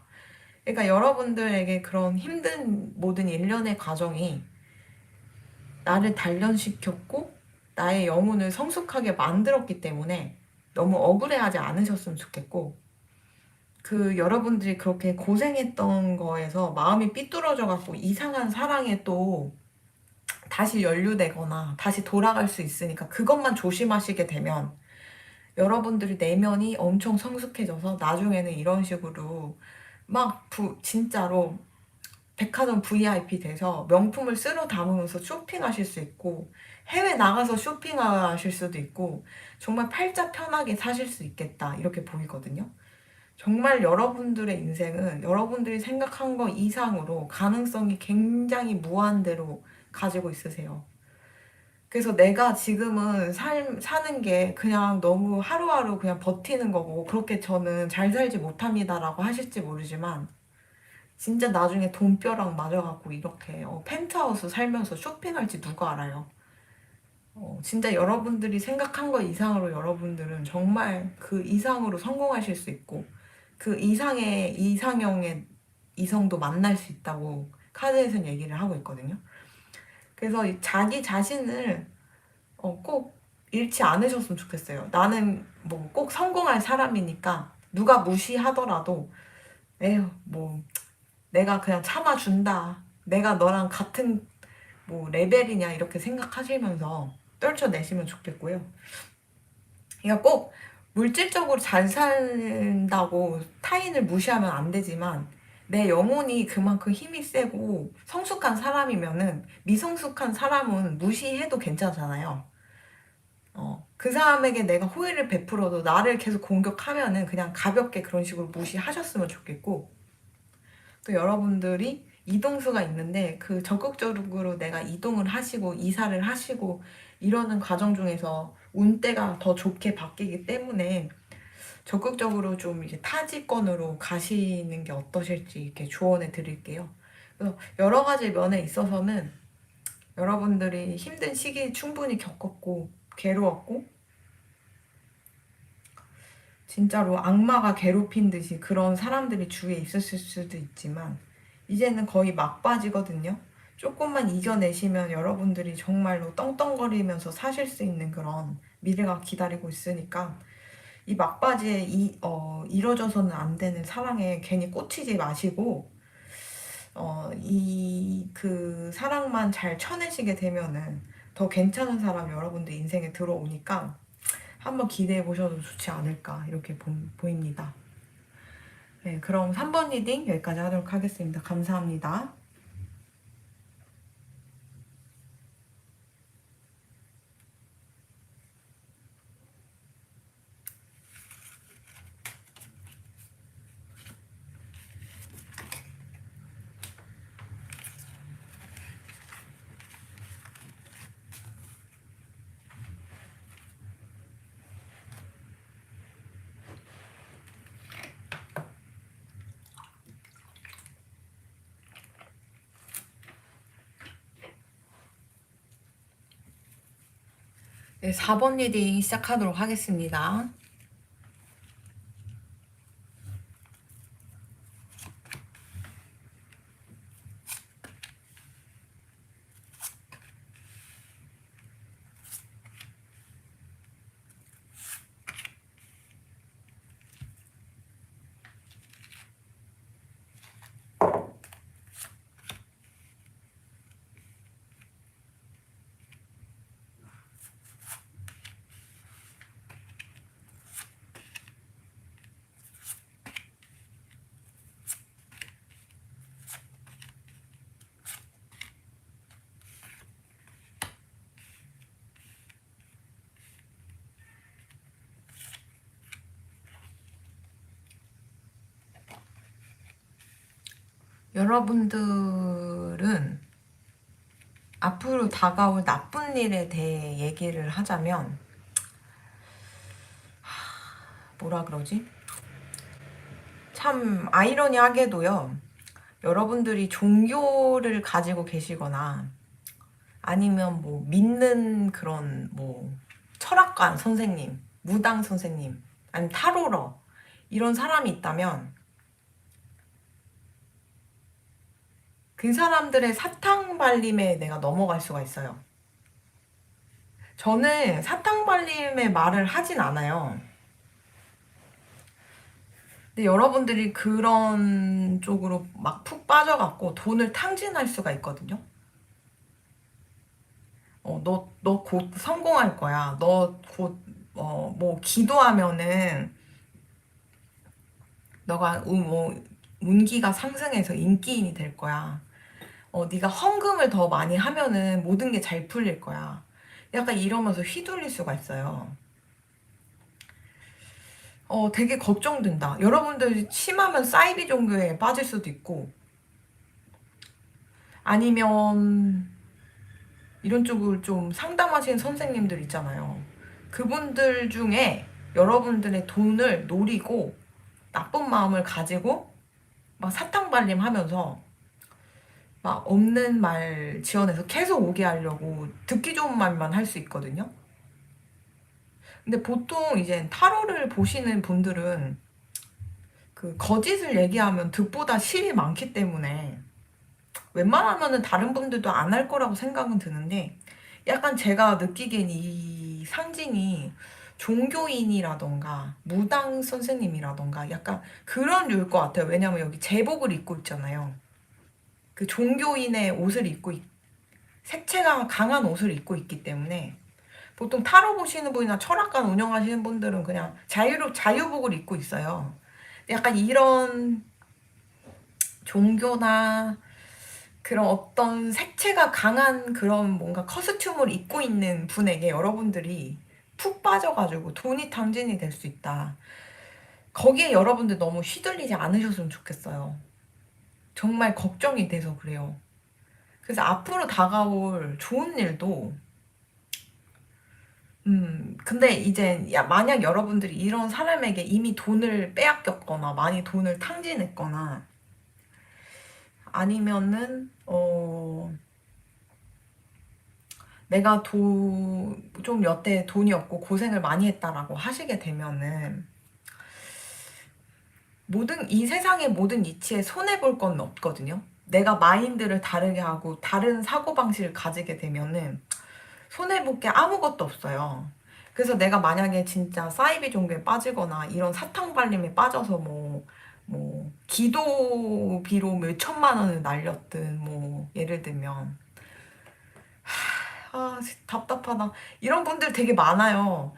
그러니까 여러분들에게 그런 힘든 모든 일련의 과정이 나를 단련시켰고 나의 영혼을 성숙하게 만들었기 때문에 너무 억울해하지 않으셨으면 좋겠고, 그 여러분들이 그렇게 고생했던 거에서 마음이 삐뚤어져 갖고 이상한 사랑에 또 다시 연루되거나 다시 돌아갈 수 있으니까 그것만 조심하시게 되면 여러분들이 내면이 엄청 성숙해져서 나중에는 이런 식으로 막 진짜로 백화점 VIP 돼서 명품을 쓸어 담으면서 쇼핑하실 수 있고, 해외 나가서 쇼핑하실 수도 있고, 정말 팔자 편하게 사실 수 있겠다 이렇게 보이거든요. 정말 여러분들의 인생은 여러분들이 생각한 것 이상으로 가능성이 굉장히 무한대로 가지고 있으세요. 그래서 내가 지금은 사는 게 그냥 너무 하루하루 그냥 버티는 거고 그렇게 저는 잘 살지 못합니다라고 하실지 모르지만, 진짜 나중에 돈벼락 맞아갖고 이렇게 펜트하우스 살면서 쇼핑할지 누가 알아요. 진짜 여러분들이 생각한 것 이상으로 여러분들은 정말 그 이상으로 성공하실 수 있고 그 이상의 이상형의 이성도 만날 수 있다고 카드에서는 얘기를 하고 있거든요. 그래서 자기 자신을 꼭 잃지 않으셨으면 좋겠어요. 나는 뭐 꼭 성공할 사람이니까 누가 무시하더라도 에휴 뭐 내가 그냥 참아준다. 내가 너랑 같은 뭐 레벨이냐 이렇게 생각하시면서 떨쳐내시면 좋겠고요. 그러니까 꼭 물질적으로 잘 산다고 타인을 무시하면 안 되지만, 내 영혼이 그만큼 힘이 세고 성숙한 사람이면은 미성숙한 사람은 무시해도 괜찮잖아요. 그 사람에게 내가 호의를 베풀어도 나를 계속 공격하면은 그냥 가볍게 그런 식으로 무시하셨으면 좋겠고, 또 여러분들이 이동수가 있는데 그 적극적으로 내가 이동을 하시고 이사를 하시고 이러는 과정 중에서 운대가 더 좋게 바뀌기 때문에 적극적으로 좀 이제 타지권으로 가시는 게 어떠실지 이렇게 조언해 드릴게요. 그래서 여러 가지 면에 있어서는 여러분들이 힘든 시기 충분히 겪었고 괴로웠고 진짜로 악마가 괴롭힌 듯이 그런 사람들이 주위에 있었을 수도 있지만 이제는 거의 막바지거든요. 조금만 이겨내시면 여러분들이 정말로 떵떵거리면서 사실 수 있는 그런 미래가 기다리고 있으니까 이 막바지에 이뤄져서는 안 되는 사랑에 괜히 꽂히지 마시고 그 사랑만 잘 쳐내시게 되면은 더 괜찮은 사람이 여러분들 인생에 들어오니까 한번 기대해 보셔도 좋지 않을까 이렇게 보입니다. 네, 그럼 3번 리딩 여기까지 하도록 하겠습니다. 감사합니다. 네, 4번 리딩 시작하도록 하겠습니다. 여러분들은 앞으로 다가올 나쁜 일에 대해 얘기를 하자면 뭐라 그러지? 참 아이러니하게도요. 여러분들이 종교를 가지고 계시거나 아니면 뭐 믿는 그런 뭐 철학관 선생님, 무당 선생님, 아니면 타로러 이런 사람이 있다면 그 사람들의 사탕 발림에 내가 넘어갈 수가 있어요. 저는 사탕 발림의 말을 하진 않아요. 근데 여러분들이 그런 쪽으로 막 푹 빠져갖고 돈을 탕진할 수가 있거든요. 너 곧 성공할 거야. 너 곧, 뭐, 기도하면은, 너가, 운기가 상승해서 인기인이 될 거야. 네가 헌금을 더 많이 하면은 모든 게 잘 풀릴 거야. 약간 이러면서 휘둘릴 수가 있어요. 되게 걱정된다. 여러분들 심하면 사이비 종교에 빠질 수도 있고, 아니면 이런 쪽을 좀 상담하시는 선생님들 있잖아요. 그분들 중에 여러분들의 돈을 노리고 나쁜 마음을 가지고 막 사탕발림 하면서 막 없는 말 지어내서 계속 오게 하려고 듣기 좋은 말만 할 수 있거든요. 근데 보통 이제 타로를 보시는 분들은 그 거짓을 얘기하면 득보다 실이 많기 때문에 웬만하면은 다른 분들도 안 할 거라고 생각은 드는데 약간 제가 느끼기엔 이 상징이 종교인이라던가 무당 선생님이라던가 약간 그런 류일 것 같아요. 왜냐면 여기 제복을 입고 있잖아요. 그 종교인의 옷을 색채가 강한 옷을 입고 있기 때문에 보통 타로 보시는 분이나 철학관 운영하시는 분들은 그냥 자유복을 입고 있어요. 약간 이런 종교나 그런 어떤 색채가 강한 그런 뭔가 커스튬을 입고 있는 분에게 여러분들이 푹 빠져가지고 돈이 탕진이 될 수 있다. 거기에 여러분들 너무 휘둘리지 않으셨으면 좋겠어요. 정말 걱정이 돼서 그래요. 그래서 앞으로 다가올 좋은 일도, 근데 이제, 만약 여러분들이 이런 사람에게 이미 돈을 빼앗겼거나, 많이 돈을 탕진했거나, 아니면은, 내가 좀 여태 돈이 없고 고생을 많이 했다라고 하시게 되면은 이 세상의 모든 이치에 손해볼 건 없거든요. 내가 마인드를 다르게 하고 다른 사고방식을 가지게 되면은 손해볼 게 아무것도 없어요. 그래서 내가 만약에 진짜 사이비 종교에 빠지거나 이런 사탕 발림에 빠져서 기도비로 몇 천만 원을 날렸든 예를 들면 답답하다. 이런 분들 되게 많아요.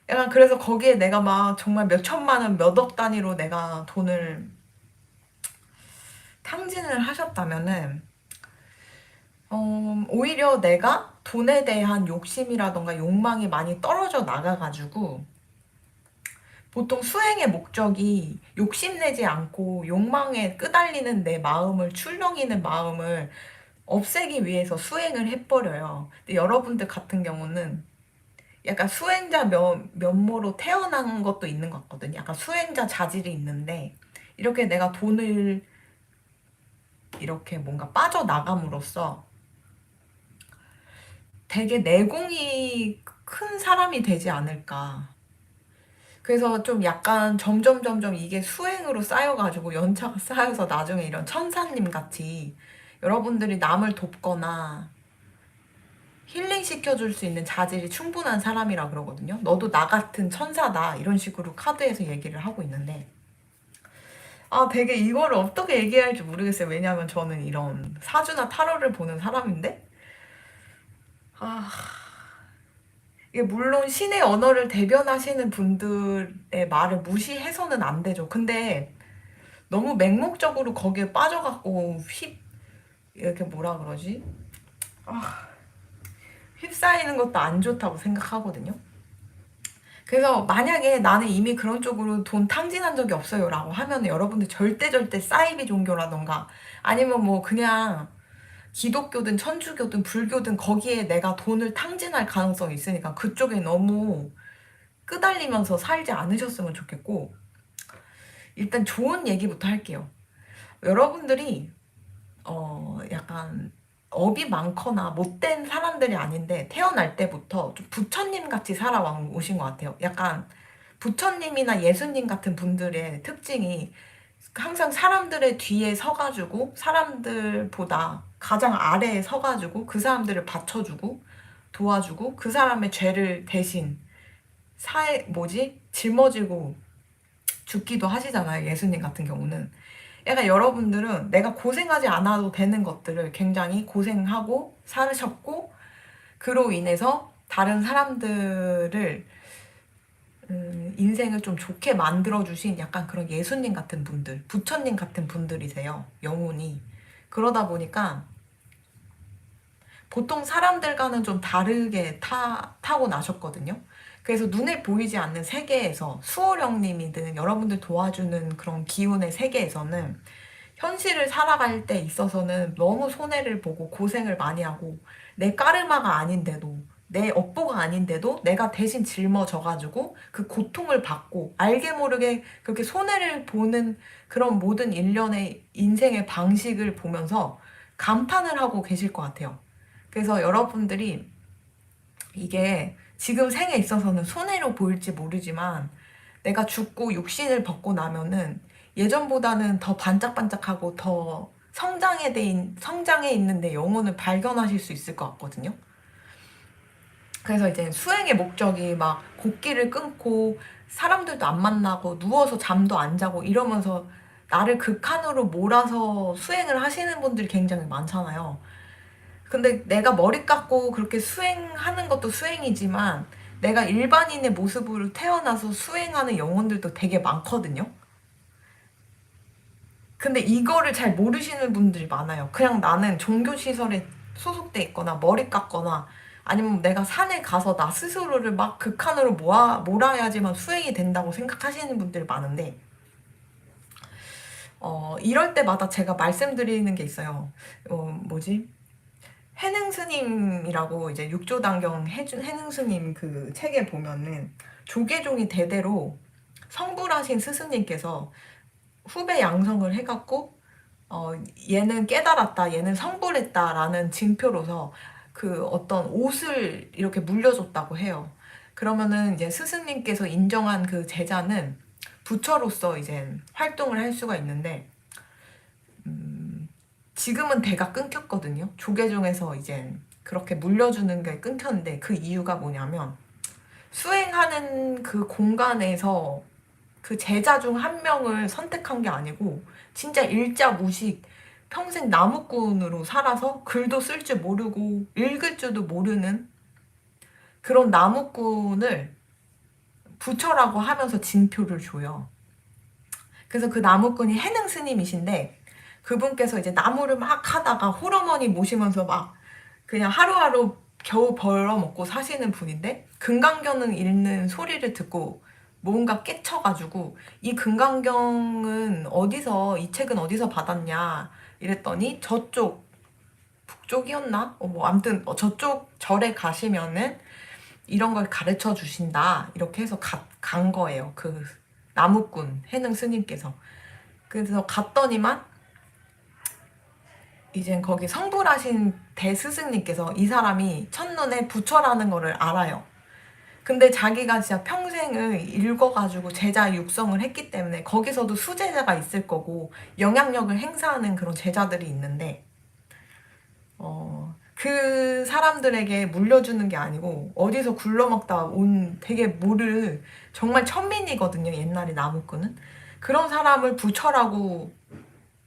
약간 그래서 거기에 내가 막 정말 몇 천만 원, 몇 억 단위로 내가 돈을 탕진을 하셨다면은 오히려 내가 돈에 대한 욕심이라던가 욕망이 많이 떨어져 나가가지고 보통 수행의 목적이 욕심내지 않고 욕망에 끄달리는 내 마음을 출렁이는 마음을 없애기 위해서 수행을 해버려요. 근데 여러분들 같은 경우는 약간 수행자 면모로 태어난 것도 있는 것 같거든요. 약간 수행자 자질이 있는데 이렇게 내가 돈을 이렇게 뭔가 빠져나감으로써 되게 내공이 큰 사람이 되지 않을까. 그래서 좀 약간 점점 이게 수행으로 쌓여가지고 연차가 쌓여서 나중에 이런 천사님 같이 여러분들이 남을 돕거나 힐링 시켜줄 수 있는 자질이 충분한 사람이라 그러거든요. 너도 나 같은 천사다. 이런 식으로 카드에서 얘기를 하고 있는데 되게 이거를 어떻게 얘기해야 할지 모르겠어요. 왜냐하면 저는 이런 사주나 타로를 보는 사람인데 이게 물론 신의 언어를 대변하시는 분들의 말을 무시해서는 안 되죠. 근데 너무 맹목적으로 거기에 빠져갖고 이렇게 뭐라 그러지? 휩싸이는 것도 안 좋다고 생각하거든요. 그래서 만약에 나는 이미 그런 쪽으로 돈 탕진한 적이 없어요 라고 하면 여러분들 절대 사이비 종교라던가 아니면 그냥 기독교든 천주교든 불교든 거기에 내가 돈을 탕진할 가능성이 있으니까 그쪽에 너무 끄달리면서 살지 않으셨으면 좋겠고 일단 좋은 얘기부터 할게요. 여러분들이 약간 업이 많거나 못된 사람들이 아닌데 태어날 때부터 좀 부처님 같이 살아오신 것 같아요. 약간 부처님이나 예수님 같은 분들의 특징이 항상 사람들의 뒤에 서가지고 사람들보다 가장 아래에 서가지고 그 사람들을 받쳐주고 도와주고 그 사람의 죄를 대신 짊어지고 죽기도 하시잖아요. 예수님 같은 경우는. 약간 여러분들은 내가 고생하지 않아도 되는 것들을 굉장히 고생하고 살으셨고 그로 인해서 다른 사람들을 인생을 좀 좋게 만들어주신 약간 그런 예수님 같은 분들, 부처님 같은 분들이세요. 영혼이. 그러다 보니까 보통 사람들과는 좀 다르게 타고 나셨거든요. 그래서 눈에 보이지 않는 세계에서 수호령님이든 여러분들 도와주는 그런 기운의 세계에서는 현실을 살아갈 때 있어서는 너무 손해를 보고 고생을 많이 하고 내 까르마가 아닌데도 내 업보가 아닌데도 내가 대신 짊어져가지고 그 고통을 받고 알게 모르게 그렇게 손해를 보는 그런 모든 일련의 인생의 방식을 보면서 감탄을 하고 계실 것 같아요. 그래서 여러분들이 이게 지금 생에 있어서는 손해로 보일지 모르지만 내가 죽고 육신을 벗고 나면은 예전보다는 더 반짝반짝하고 더 성장해 있는 내 영혼을 발견하실 수 있을 것 같거든요. 그래서 이제 수행의 목적이 막 곡기를 끊고 사람들도 안 만나고 누워서 잠도 안 자고 이러면서 나를 극한으로 몰아서 수행을 하시는 분들이 굉장히 많잖아요. 근데 내가 머리 깎고 그렇게 수행하는 것도 수행이지만 내가 일반인의 모습으로 태어나서 수행하는 영혼들도 되게 많거든요. 근데 이거를 잘 모르시는 분들이 많아요. 그냥 나는 종교시설에 소속돼 있거나 머리 깎거나 아니면 내가 산에 가서 나 스스로를 막 극한으로 몰아야지만 수행이 된다고 생각하시는 분들이 많은데 이럴 때마다 제가 말씀드리는 게 있어요. 해능 스님이라고 이제 육조단경 해능 스님 그 책에 보면은 조계종이 대대로 성불하신 스승님께서 후배 양성을 해갖고 얘는 깨달았다, 얘는 성불했다라는 징표로서 그 어떤 옷을 이렇게 물려줬다고 해요. 그러면은 이제 스승님께서 인정한 그 제자는 부처로서 이제 활동을 할 수가 있는데, 지금은 대가 끊겼거든요. 조계종에서 이제 그렇게 물려주는 게 끊겼는데, 그 이유가 뭐냐면 수행하는 그 공간에서 그 제자 중 한 명을 선택한 게 아니고 진짜 일자무식 평생 나무꾼으로 살아서 글도 쓸 줄 모르고 읽을 줄도 모르는 그런 나무꾼을 부처라고 하면서 징표를 줘요. 그래서 그 나무꾼이 해능 스님이신데, 그분께서 이제 나무를 막 하다가 홀어머니 모시면서 막 그냥 하루하루 겨우 벌어먹고 사시는 분인데, 금강경을 읽는 소리를 듣고 뭔가 깨쳐가지고 이 금강경은 어디서, 이 책은 어디서 받았냐 이랬더니 저쪽 북쪽이었나? 뭐 아무튼 저쪽 절에 가시면은 이런 걸 가르쳐 주신다 이렇게 해서 간 거예요. 그 나무꾼 해능 스님께서. 그래서 갔더니만 이제 거기 성불하신 대스승님께서 이 사람이 첫눈에 부처라는 거를 알아요. 근데 자기가 진짜 평생을 읽어가지고 제자 육성을 했기 때문에 거기서도 수제자가 있을 거고 영향력을 행사하는 그런 제자들이 있는데, 그 사람들에게 물려주는 게 아니고 어디서 굴러먹다 온 되게 모를 정말 천민이거든요. 옛날에 나무꾼은. 그런 사람을 부처라고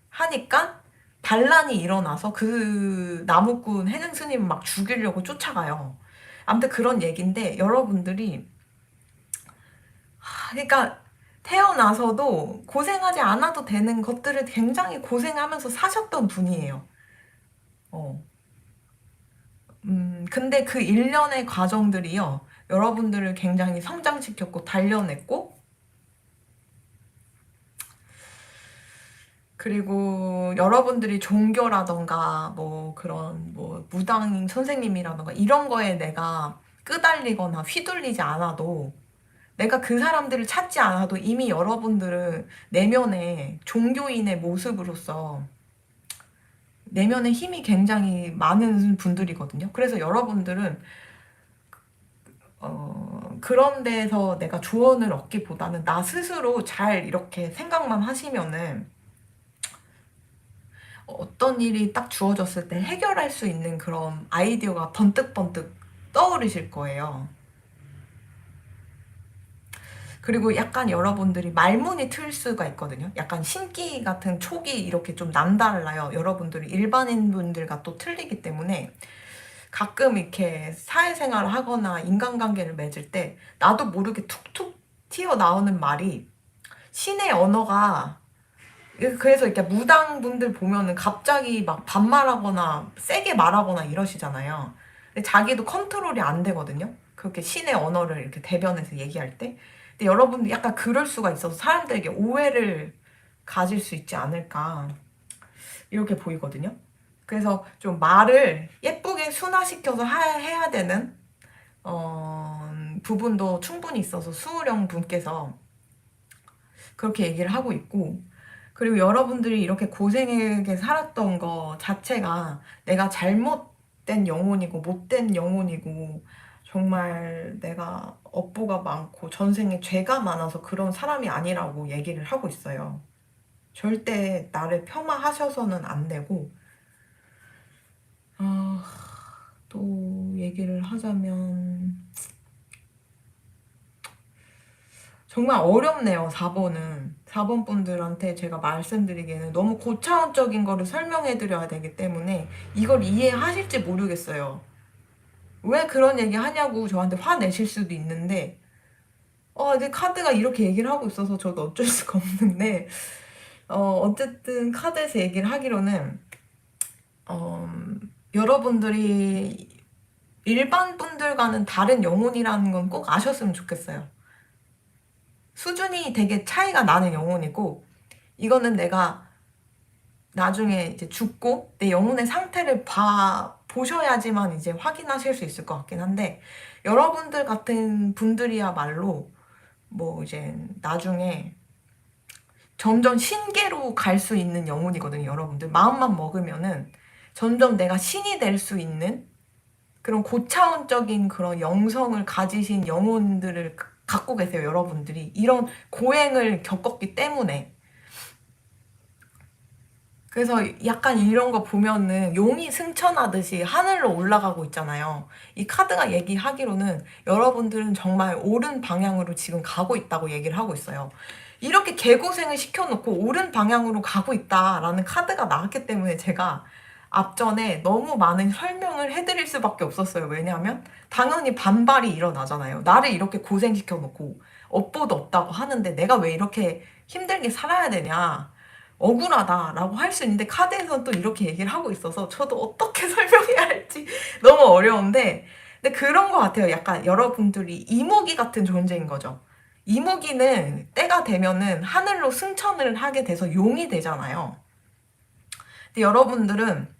하니까 반란이 일어나서 그 나무꾼 해능 스님을 막 죽이려고 쫓아가요. 아무튼 그런 얘기인데, 여러분들이 그러니까 태어나서도 고생하지 않아도 되는 것들을 굉장히 고생하면서 사셨던 분이에요. 어. 근데 그 일련의 과정들이요, 여러분들을 굉장히 성장시켰고 단련했고, 그리고 여러분들이 종교라던가 뭐 그런 뭐 무당 선생님이라던가 이런 거에 내가 끄달리거나 휘둘리지 않아도, 내가 그 사람들을 찾지 않아도 이미 여러분들은 내면에 종교인의 모습으로서 내면에 힘이 굉장히 많은 분들이거든요. 그래서 여러분들은 그런 데서 내가 조언을 얻기보다는 나 스스로 잘 이렇게 생각만 하시면은 어떤 일이 딱 주어졌을 때 해결할 수 있는 그런 아이디어가 번뜩번뜩 떠오르실 거예요. 그리고 약간 여러분들이 말문이 틀 수가 있거든요. 약간 신기 같은 촉이 이렇게 좀 남달라요. 여러분들이 일반인 분들과 또 틀리기 때문에 가끔 이렇게 사회생활을 하거나 인간관계를 맺을 때 나도 모르게 툭툭 튀어나오는 말이 신의 언어가, 그래서 이렇게 무당분들 보면은 갑자기 막 반말하거나 세게 말하거나 이러시잖아요. 근데 자기도 컨트롤이 안 되거든요. 그렇게 신의 언어를 이렇게 대변해서 얘기할 때. 근데 여러분들 약간 그럴 수가 있어서 사람들에게 오해를 가질 수 있지 않을까 이렇게 보이거든요. 그래서 좀 말을 예쁘게 순화시켜서 해야 되는 부분도 충분히 있어서 수우령 분께서 그렇게 얘기를 하고 있고, 그리고 여러분들이 이렇게 고생하게 살았던 거 자체가 내가 잘못된 영혼이고 못된 영혼이고 정말 내가 업보가 많고 전생에 죄가 많아서 그런 사람이 아니라고 얘기를 하고 있어요. 절대 나를 폄하하셔서는 안 되고, 또 얘기를 하자면 정말 어렵네요. 4번은. 4번 분들한테 제가 말씀드리기에는 너무 고차원적인 거를 설명해 드려야 되기 때문에 이걸 이해하실지 모르겠어요. 왜 그런 얘기 하냐고 저한테 화내실 수도 있는데, 내 카드가 이렇게 얘기를 하고 있어서 저도 어쩔 수가 없는데, 어쨌든 카드에서 얘기를 하기로는, 여러분들이 일반 분들과는 다른 영혼이라는 건 꼭 아셨으면 좋겠어요. 수준이 되게 차이가 나는 영혼이고, 이거는 내가 나중에 이제 죽고 내 영혼의 상태를 보셔야지만 이제 확인하실 수 있을 것 같긴 한데, 여러분들 같은 분들이야말로 뭐 이제 나중에 점점 신계로 갈 수 있는 영혼이거든요. 여러분들 마음만 먹으면은 점점 내가 신이 될 수 있는 그런 고차원적인 그런 영성을 가지신 영혼들을 갖고 계세요, 여러분들이. 이런 고행을 겪었기 때문에. 그래서 약간 이런 거 보면은 용이 승천하듯이 하늘로 올라가고 있잖아요. 이 카드가 얘기하기로는 여러분들은 정말 옳은 방향으로 지금 가고 있다고 얘기를 하고 있어요. 이렇게 개고생을 시켜놓고 옳은 방향으로 가고 있다라는 카드가 나왔기 때문에 제가 앞전에 너무 많은 설명을 해드릴 수밖에 없었어요. 왜냐하면 당연히 반발이 일어나잖아요. 나를 이렇게 고생시켜놓고 업보도 없다고 하는데 내가 왜 이렇게 힘들게 살아야 되냐. 억울하다라고 할 수 있는데 카드에서는 또 이렇게 얘기를 하고 있어서 저도 어떻게 설명해야 할지 너무 어려운데, 근데 그런 것 같아요. 약간 여러분들이 이모기 같은 존재인 거죠. 이모기는 때가 되면은 하늘로 승천을 하게 돼서 용이 되잖아요. 근데 여러분들은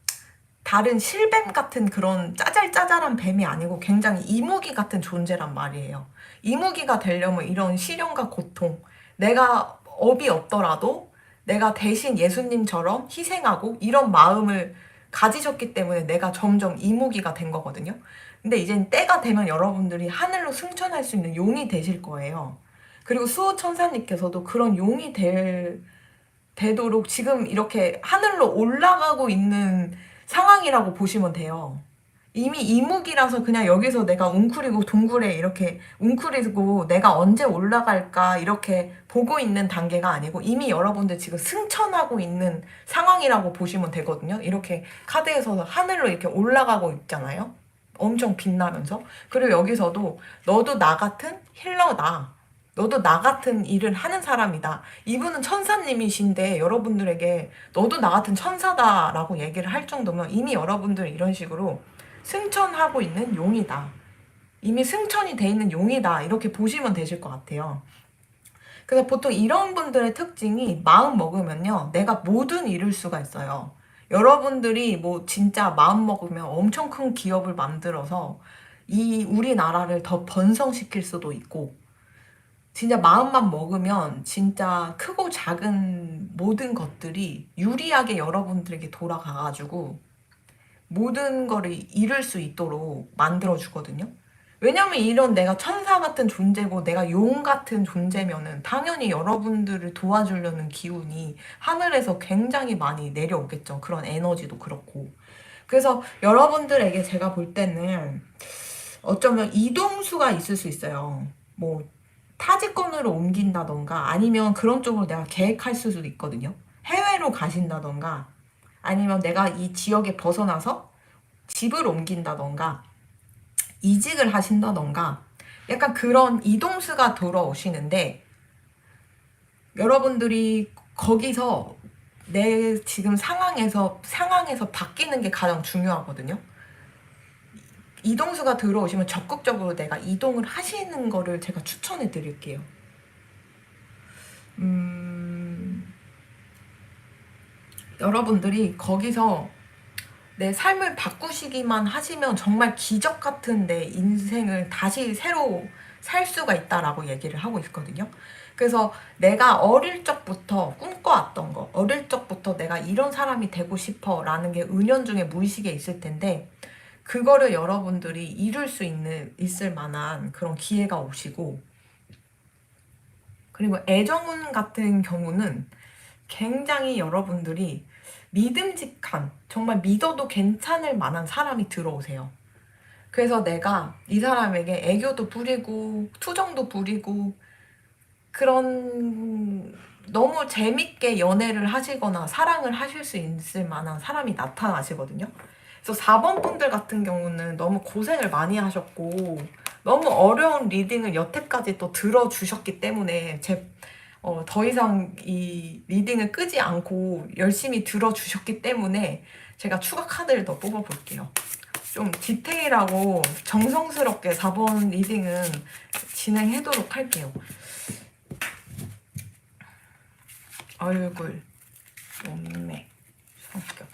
다른 실뱀 같은 그런 짜잘짜잘한 뱀이 아니고 굉장히 이모기 같은 존재란 말이에요. 이모기가 되려면 이런 시련과 고통, 내가 업이 없더라도 내가 대신 예수님처럼 희생하고 이런 마음을 가지셨기 때문에 내가 점점 이모기가 된 거거든요. 근데 이제 때가 되면 여러분들이 하늘로 승천할 수 있는 용이 되실 거예요. 그리고 수호천사님께서도 그런 용이 되도록 지금 이렇게 하늘로 올라가고 있는 상황이라고 보시면 돼요. 이미 이목이라서 그냥 여기서 내가 웅크리고 동굴에 이렇게 웅크리고 내가 언제 올라갈까 이렇게 보고 있는 단계가 아니고 이미 여러분들 지금 승천하고 있는 상황이라고 보시면 되거든요. 이렇게 카드에서 하늘로 이렇게 올라가고 있잖아요. 엄청 빛나면서. 그리고 여기서도 너도 나 같은 힐러다. 너도 나 같은 일을 하는 사람이다. 이분은 천사님이신데 여러분들에게 너도 나 같은 천사다라고 얘기를 할 정도면 이미 여러분들 이런 식으로 승천하고 있는 용이다. 이미 승천이 돼 있는 용이다. 이렇게 보시면 되실 것 같아요. 그래서 보통 이런 분들의 특징이 마음 먹으면요. 내가 뭐든 이룰 수가 있어요. 여러분들이 뭐 진짜 마음 먹으면 엄청 큰 기업을 만들어서 이 우리나라를 더 번성시킬 수도 있고, 진짜 마음만 먹으면 진짜 크고 작은 모든 것들이 유리하게 여러분들에게 돌아가가지고 모든 거를 이룰 수 있도록 만들어주거든요. 왜냐면 이런 내가 천사 같은 존재고 내가 용 같은 존재면은 당연히 여러분들을 도와주려는 기운이 하늘에서 굉장히 많이 내려오겠죠. 그런 에너지도 그렇고. 그래서 여러분들에게 제가 볼 때는 어쩌면 이동수가 있을 수 있어요. 뭐 타지권으로 옮긴다던가 아니면 그런 쪽으로 내가 계획할 수도 있거든요. 해외로 가신다던가 아니면 내가 이 지역에 벗어나서 집을 옮긴다던가 이직을 하신다던가 약간 그런 이동수가 돌아오시는데 여러분들이 거기서 내 지금 상황에서 바뀌는 게 가장 중요하거든요. 이동수가 들어오시면 적극적으로 내가 이동을 하시는 거를 제가 추천해 드릴게요. 여러분들이 거기서 내 삶을 바꾸시기만 하시면 정말 기적 같은 내 인생을 다시 새로 살 수가 있다라고 얘기를 하고 있거든요. 그래서 내가 어릴 적부터 꿈꿔왔던 거, 어릴 적부터 내가 이런 사람이 되고 싶어 라는 게 은연중에 무의식에 있을 텐데 그거를 여러분들이 이룰 수 있을 만한 그런 기회가 오시고, 그리고 애정운 같은 경우는 굉장히 여러분들이 믿음직한, 정말 믿어도 괜찮을 만한 사람이 들어오세요. 그래서 내가 이 사람에게 애교도 부리고 투정도 부리고 그런 너무 재밌게 연애를 하시거나 사랑을 하실 수 있을 만한 사람이 나타나시거든요. 그래서 4번 분들 같은 경우는 너무 고생을 많이 하셨고 너무 어려운 리딩을 여태까지 또 들어주셨기 때문에 더 이상 이 리딩을 끄지 않고 열심히 들어주셨기 때문에 제가 추가 카드를 더 뽑아볼게요. 좀 디테일하고 정성스럽게 4번 리딩은 진행하도록 할게요. 얼굴, 몸매, 성격.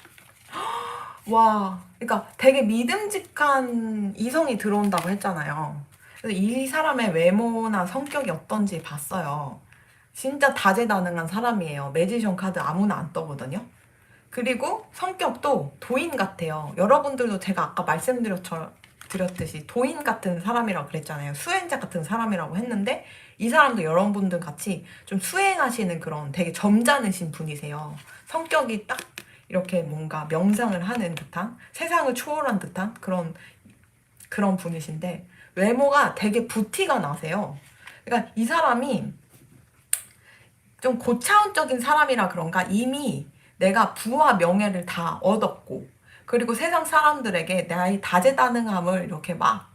와, 그러니까 되게 믿음직한 이성이 들어온다고 했잖아요. 그래서 이 사람의 외모나 성격이 어떤지 봤어요. 진짜 다재다능한 사람이에요. 매지션 카드 아무나 안 떠거든요. 그리고 성격도 도인 같아요. 여러분들도 제가 아까 드렸듯이 도인 같은 사람이라고 그랬잖아요. 수행자 같은 사람이라고 했는데 이 사람도 여러분들 같이 좀 수행하시는 그런 되게 점잖으신 분이세요. 성격이 딱 이렇게 뭔가 명상을 하는 듯한 세상을 초월한 듯한 그런 분이신데 외모가 되게 부티가 나세요. 그러니까 이 사람이 좀 고차원적인 사람이라 그런가 이미 내가 부와 명예를 다 얻었고 그리고 세상 사람들에게 나의 다재다능함을 이렇게 막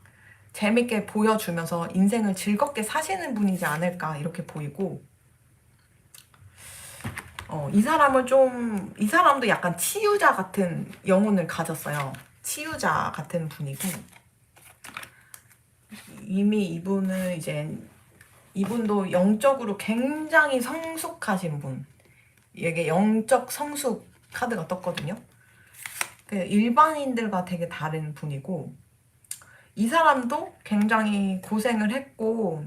재밌게 보여주면서 인생을 즐겁게 사시는 분이지 않을까 이렇게 보이고 이 사람도 약간 치유자 같은 영혼을 가졌어요. 치유자 같은 분이고 이미 이분도 영적으로 굉장히 성숙하신 분. 이게 영적 성숙 카드가 떴거든요. 일반인들과 되게 다른 분이고 이 사람도 굉장히 고생을 했고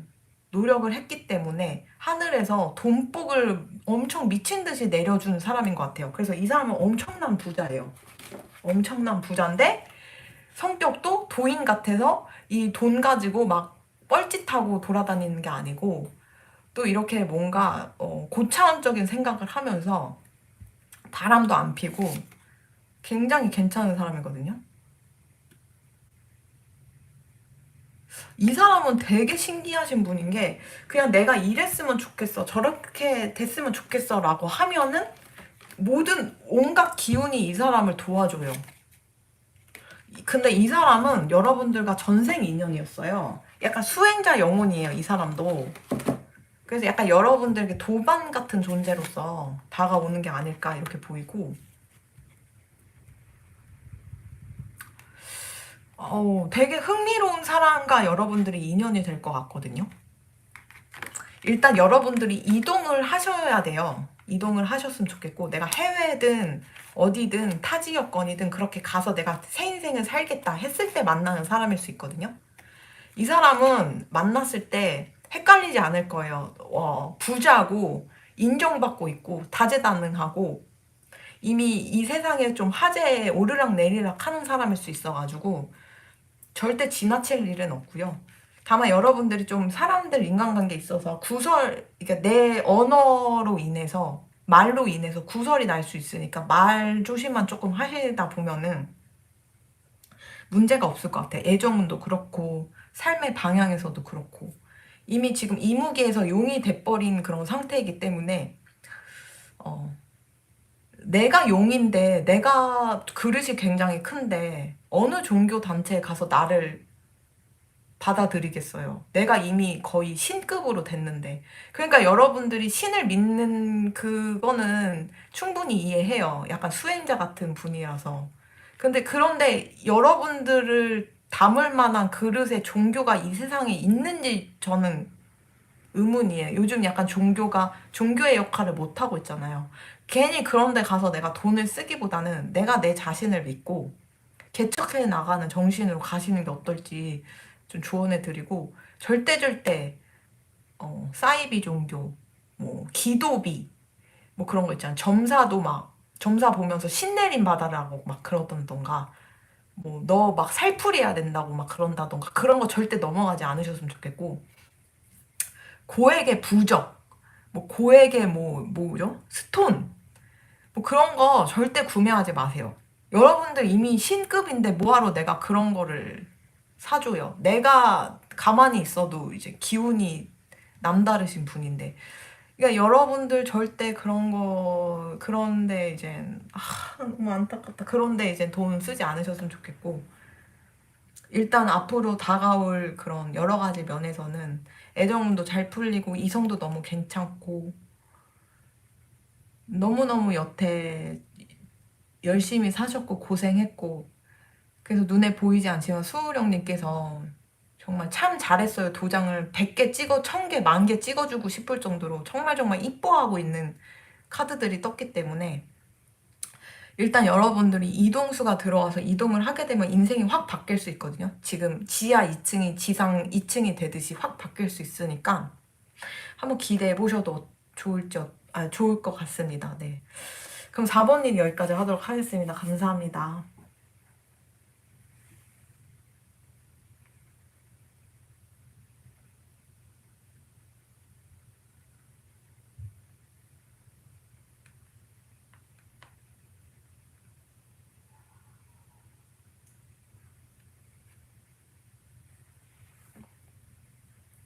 노력을 했기 때문에 하늘에서 돈복을 엄청 미친 듯이 내려준 사람인 것 같아요. 그래서 이 사람은 엄청난 부자예요. 엄청난 부자인데 성격도 도인 같아서 이 돈 가지고 막 뻘짓하고 돌아다니는 게 아니고 또 이렇게 뭔가 고차원적인 생각을 하면서 바람도 안 피고 굉장히 괜찮은 사람이거든요. 이 사람은 되게 신기하신 분인 게 그냥 내가 이랬으면 좋겠어 저렇게 됐으면 좋겠어 라고 하면은 모든 온갖 기운이 이 사람을 도와줘요. 근데 이 사람은 여러분들과 전생 인연이었어요. 약간 수행자 영혼이에요, 이 사람도. 그래서 약간 여러분들에게 도반 같은 존재로서 다가오는 게 아닐까 이렇게 보이고 되게 흥미로운 사람과 여러분들이 인연이 될 것 같거든요. 일단 여러분들이 이동을 하셔야 돼요. 이동을 하셨으면 좋겠고 내가 해외든 어디든 타지역권이든 그렇게 가서 내가 새 인생을 살겠다 했을 때 만나는 사람일 수 있거든요. 이 사람은 만났을 때 헷갈리지 않을 거예요. 부자고 인정받고 있고 다재다능하고 이미 이 세상에 좀 화제에 오르락 내리락 하는 사람일 수 있어가지고 절대 지나칠 일은 없고요. 다만 여러분들이 좀 사람들 인간관계에 있어서 그러니까 내 언어로 인해서 말로 인해서 구설이 날 수 있으니까 말 조심만 조금 하시다 보면은 문제가 없을 것 같아. 애정운도 그렇고 삶의 방향에서도 그렇고 이미 지금 이무기에서 용이 돼버린 그런 상태이기 때문에 내가 용인데 내가 그릇이 굉장히 큰데 어느 종교 단체에 가서 나를 받아들이겠어요. 내가 이미 거의 신급으로 됐는데. 그러니까 여러분들이 신을 믿는 그거는 충분히 이해해요. 약간 수행자 같은 분이라서. 그런데 여러분들을 담을 만한 그릇의 종교가 이 세상에 있는지 저는 의문이에요. 요즘 약간 종교의 역할을 못하고 있잖아요. 괜히 그런 데 가서 내가 돈을 쓰기보다는 내가 내 자신을 믿고 개척해 나가는 정신으로 가시는 게 어떨지 좀 조언해 드리고 절대 사이비 종교 뭐 기도비 뭐 그런 거 있잖아요. 점사 보면서 신내림 받아라고 막 그러던가 뭐 너 막 살풀이해야 된다고 막 그런다던가 그런 거 절대 넘어가지 않으셨으면 좋겠고 고액의 부적 뭐 고액의 뭐죠? 스톤 뭐 그런 거 절대 구매하지 마세요. 여러분들 이미 신급인데 뭐하러 내가 그런 거를 사줘요. 내가 가만히 있어도 이제 기운이 남다르신 분인데. 그러니까 여러분들 절대 그런데 이제, 너무 안타깝다. 그런데 이제 돈 쓰지 않으셨으면 좋겠고. 일단 앞으로 다가올 그런 여러 가지 면에서는 애정도 잘 풀리고, 이성도 너무 괜찮고, 너무너무 여태 열심히 사셨고, 고생했고, 그래서 눈에 보이지 않지만 수우령님께서 정말 참 잘했어요. 도장을 100개 찍어, 1000개, 10,000개 찍어주고 싶을 정도로 정말 이뻐하고 있는 카드들이 떴기 때문에 일단 여러분들이 이동수가 들어와서 이동을 하게 되면 인생이 확 바뀔 수 있거든요. 지금 지하 2층이 지상 2층이 되듯이 확 바뀔 수 있으니까 한번 기대해 보셔도 좋을 것 같습니다. 네. 그럼 4번님 여기까지 하도록 하겠습니다. 감사합니다.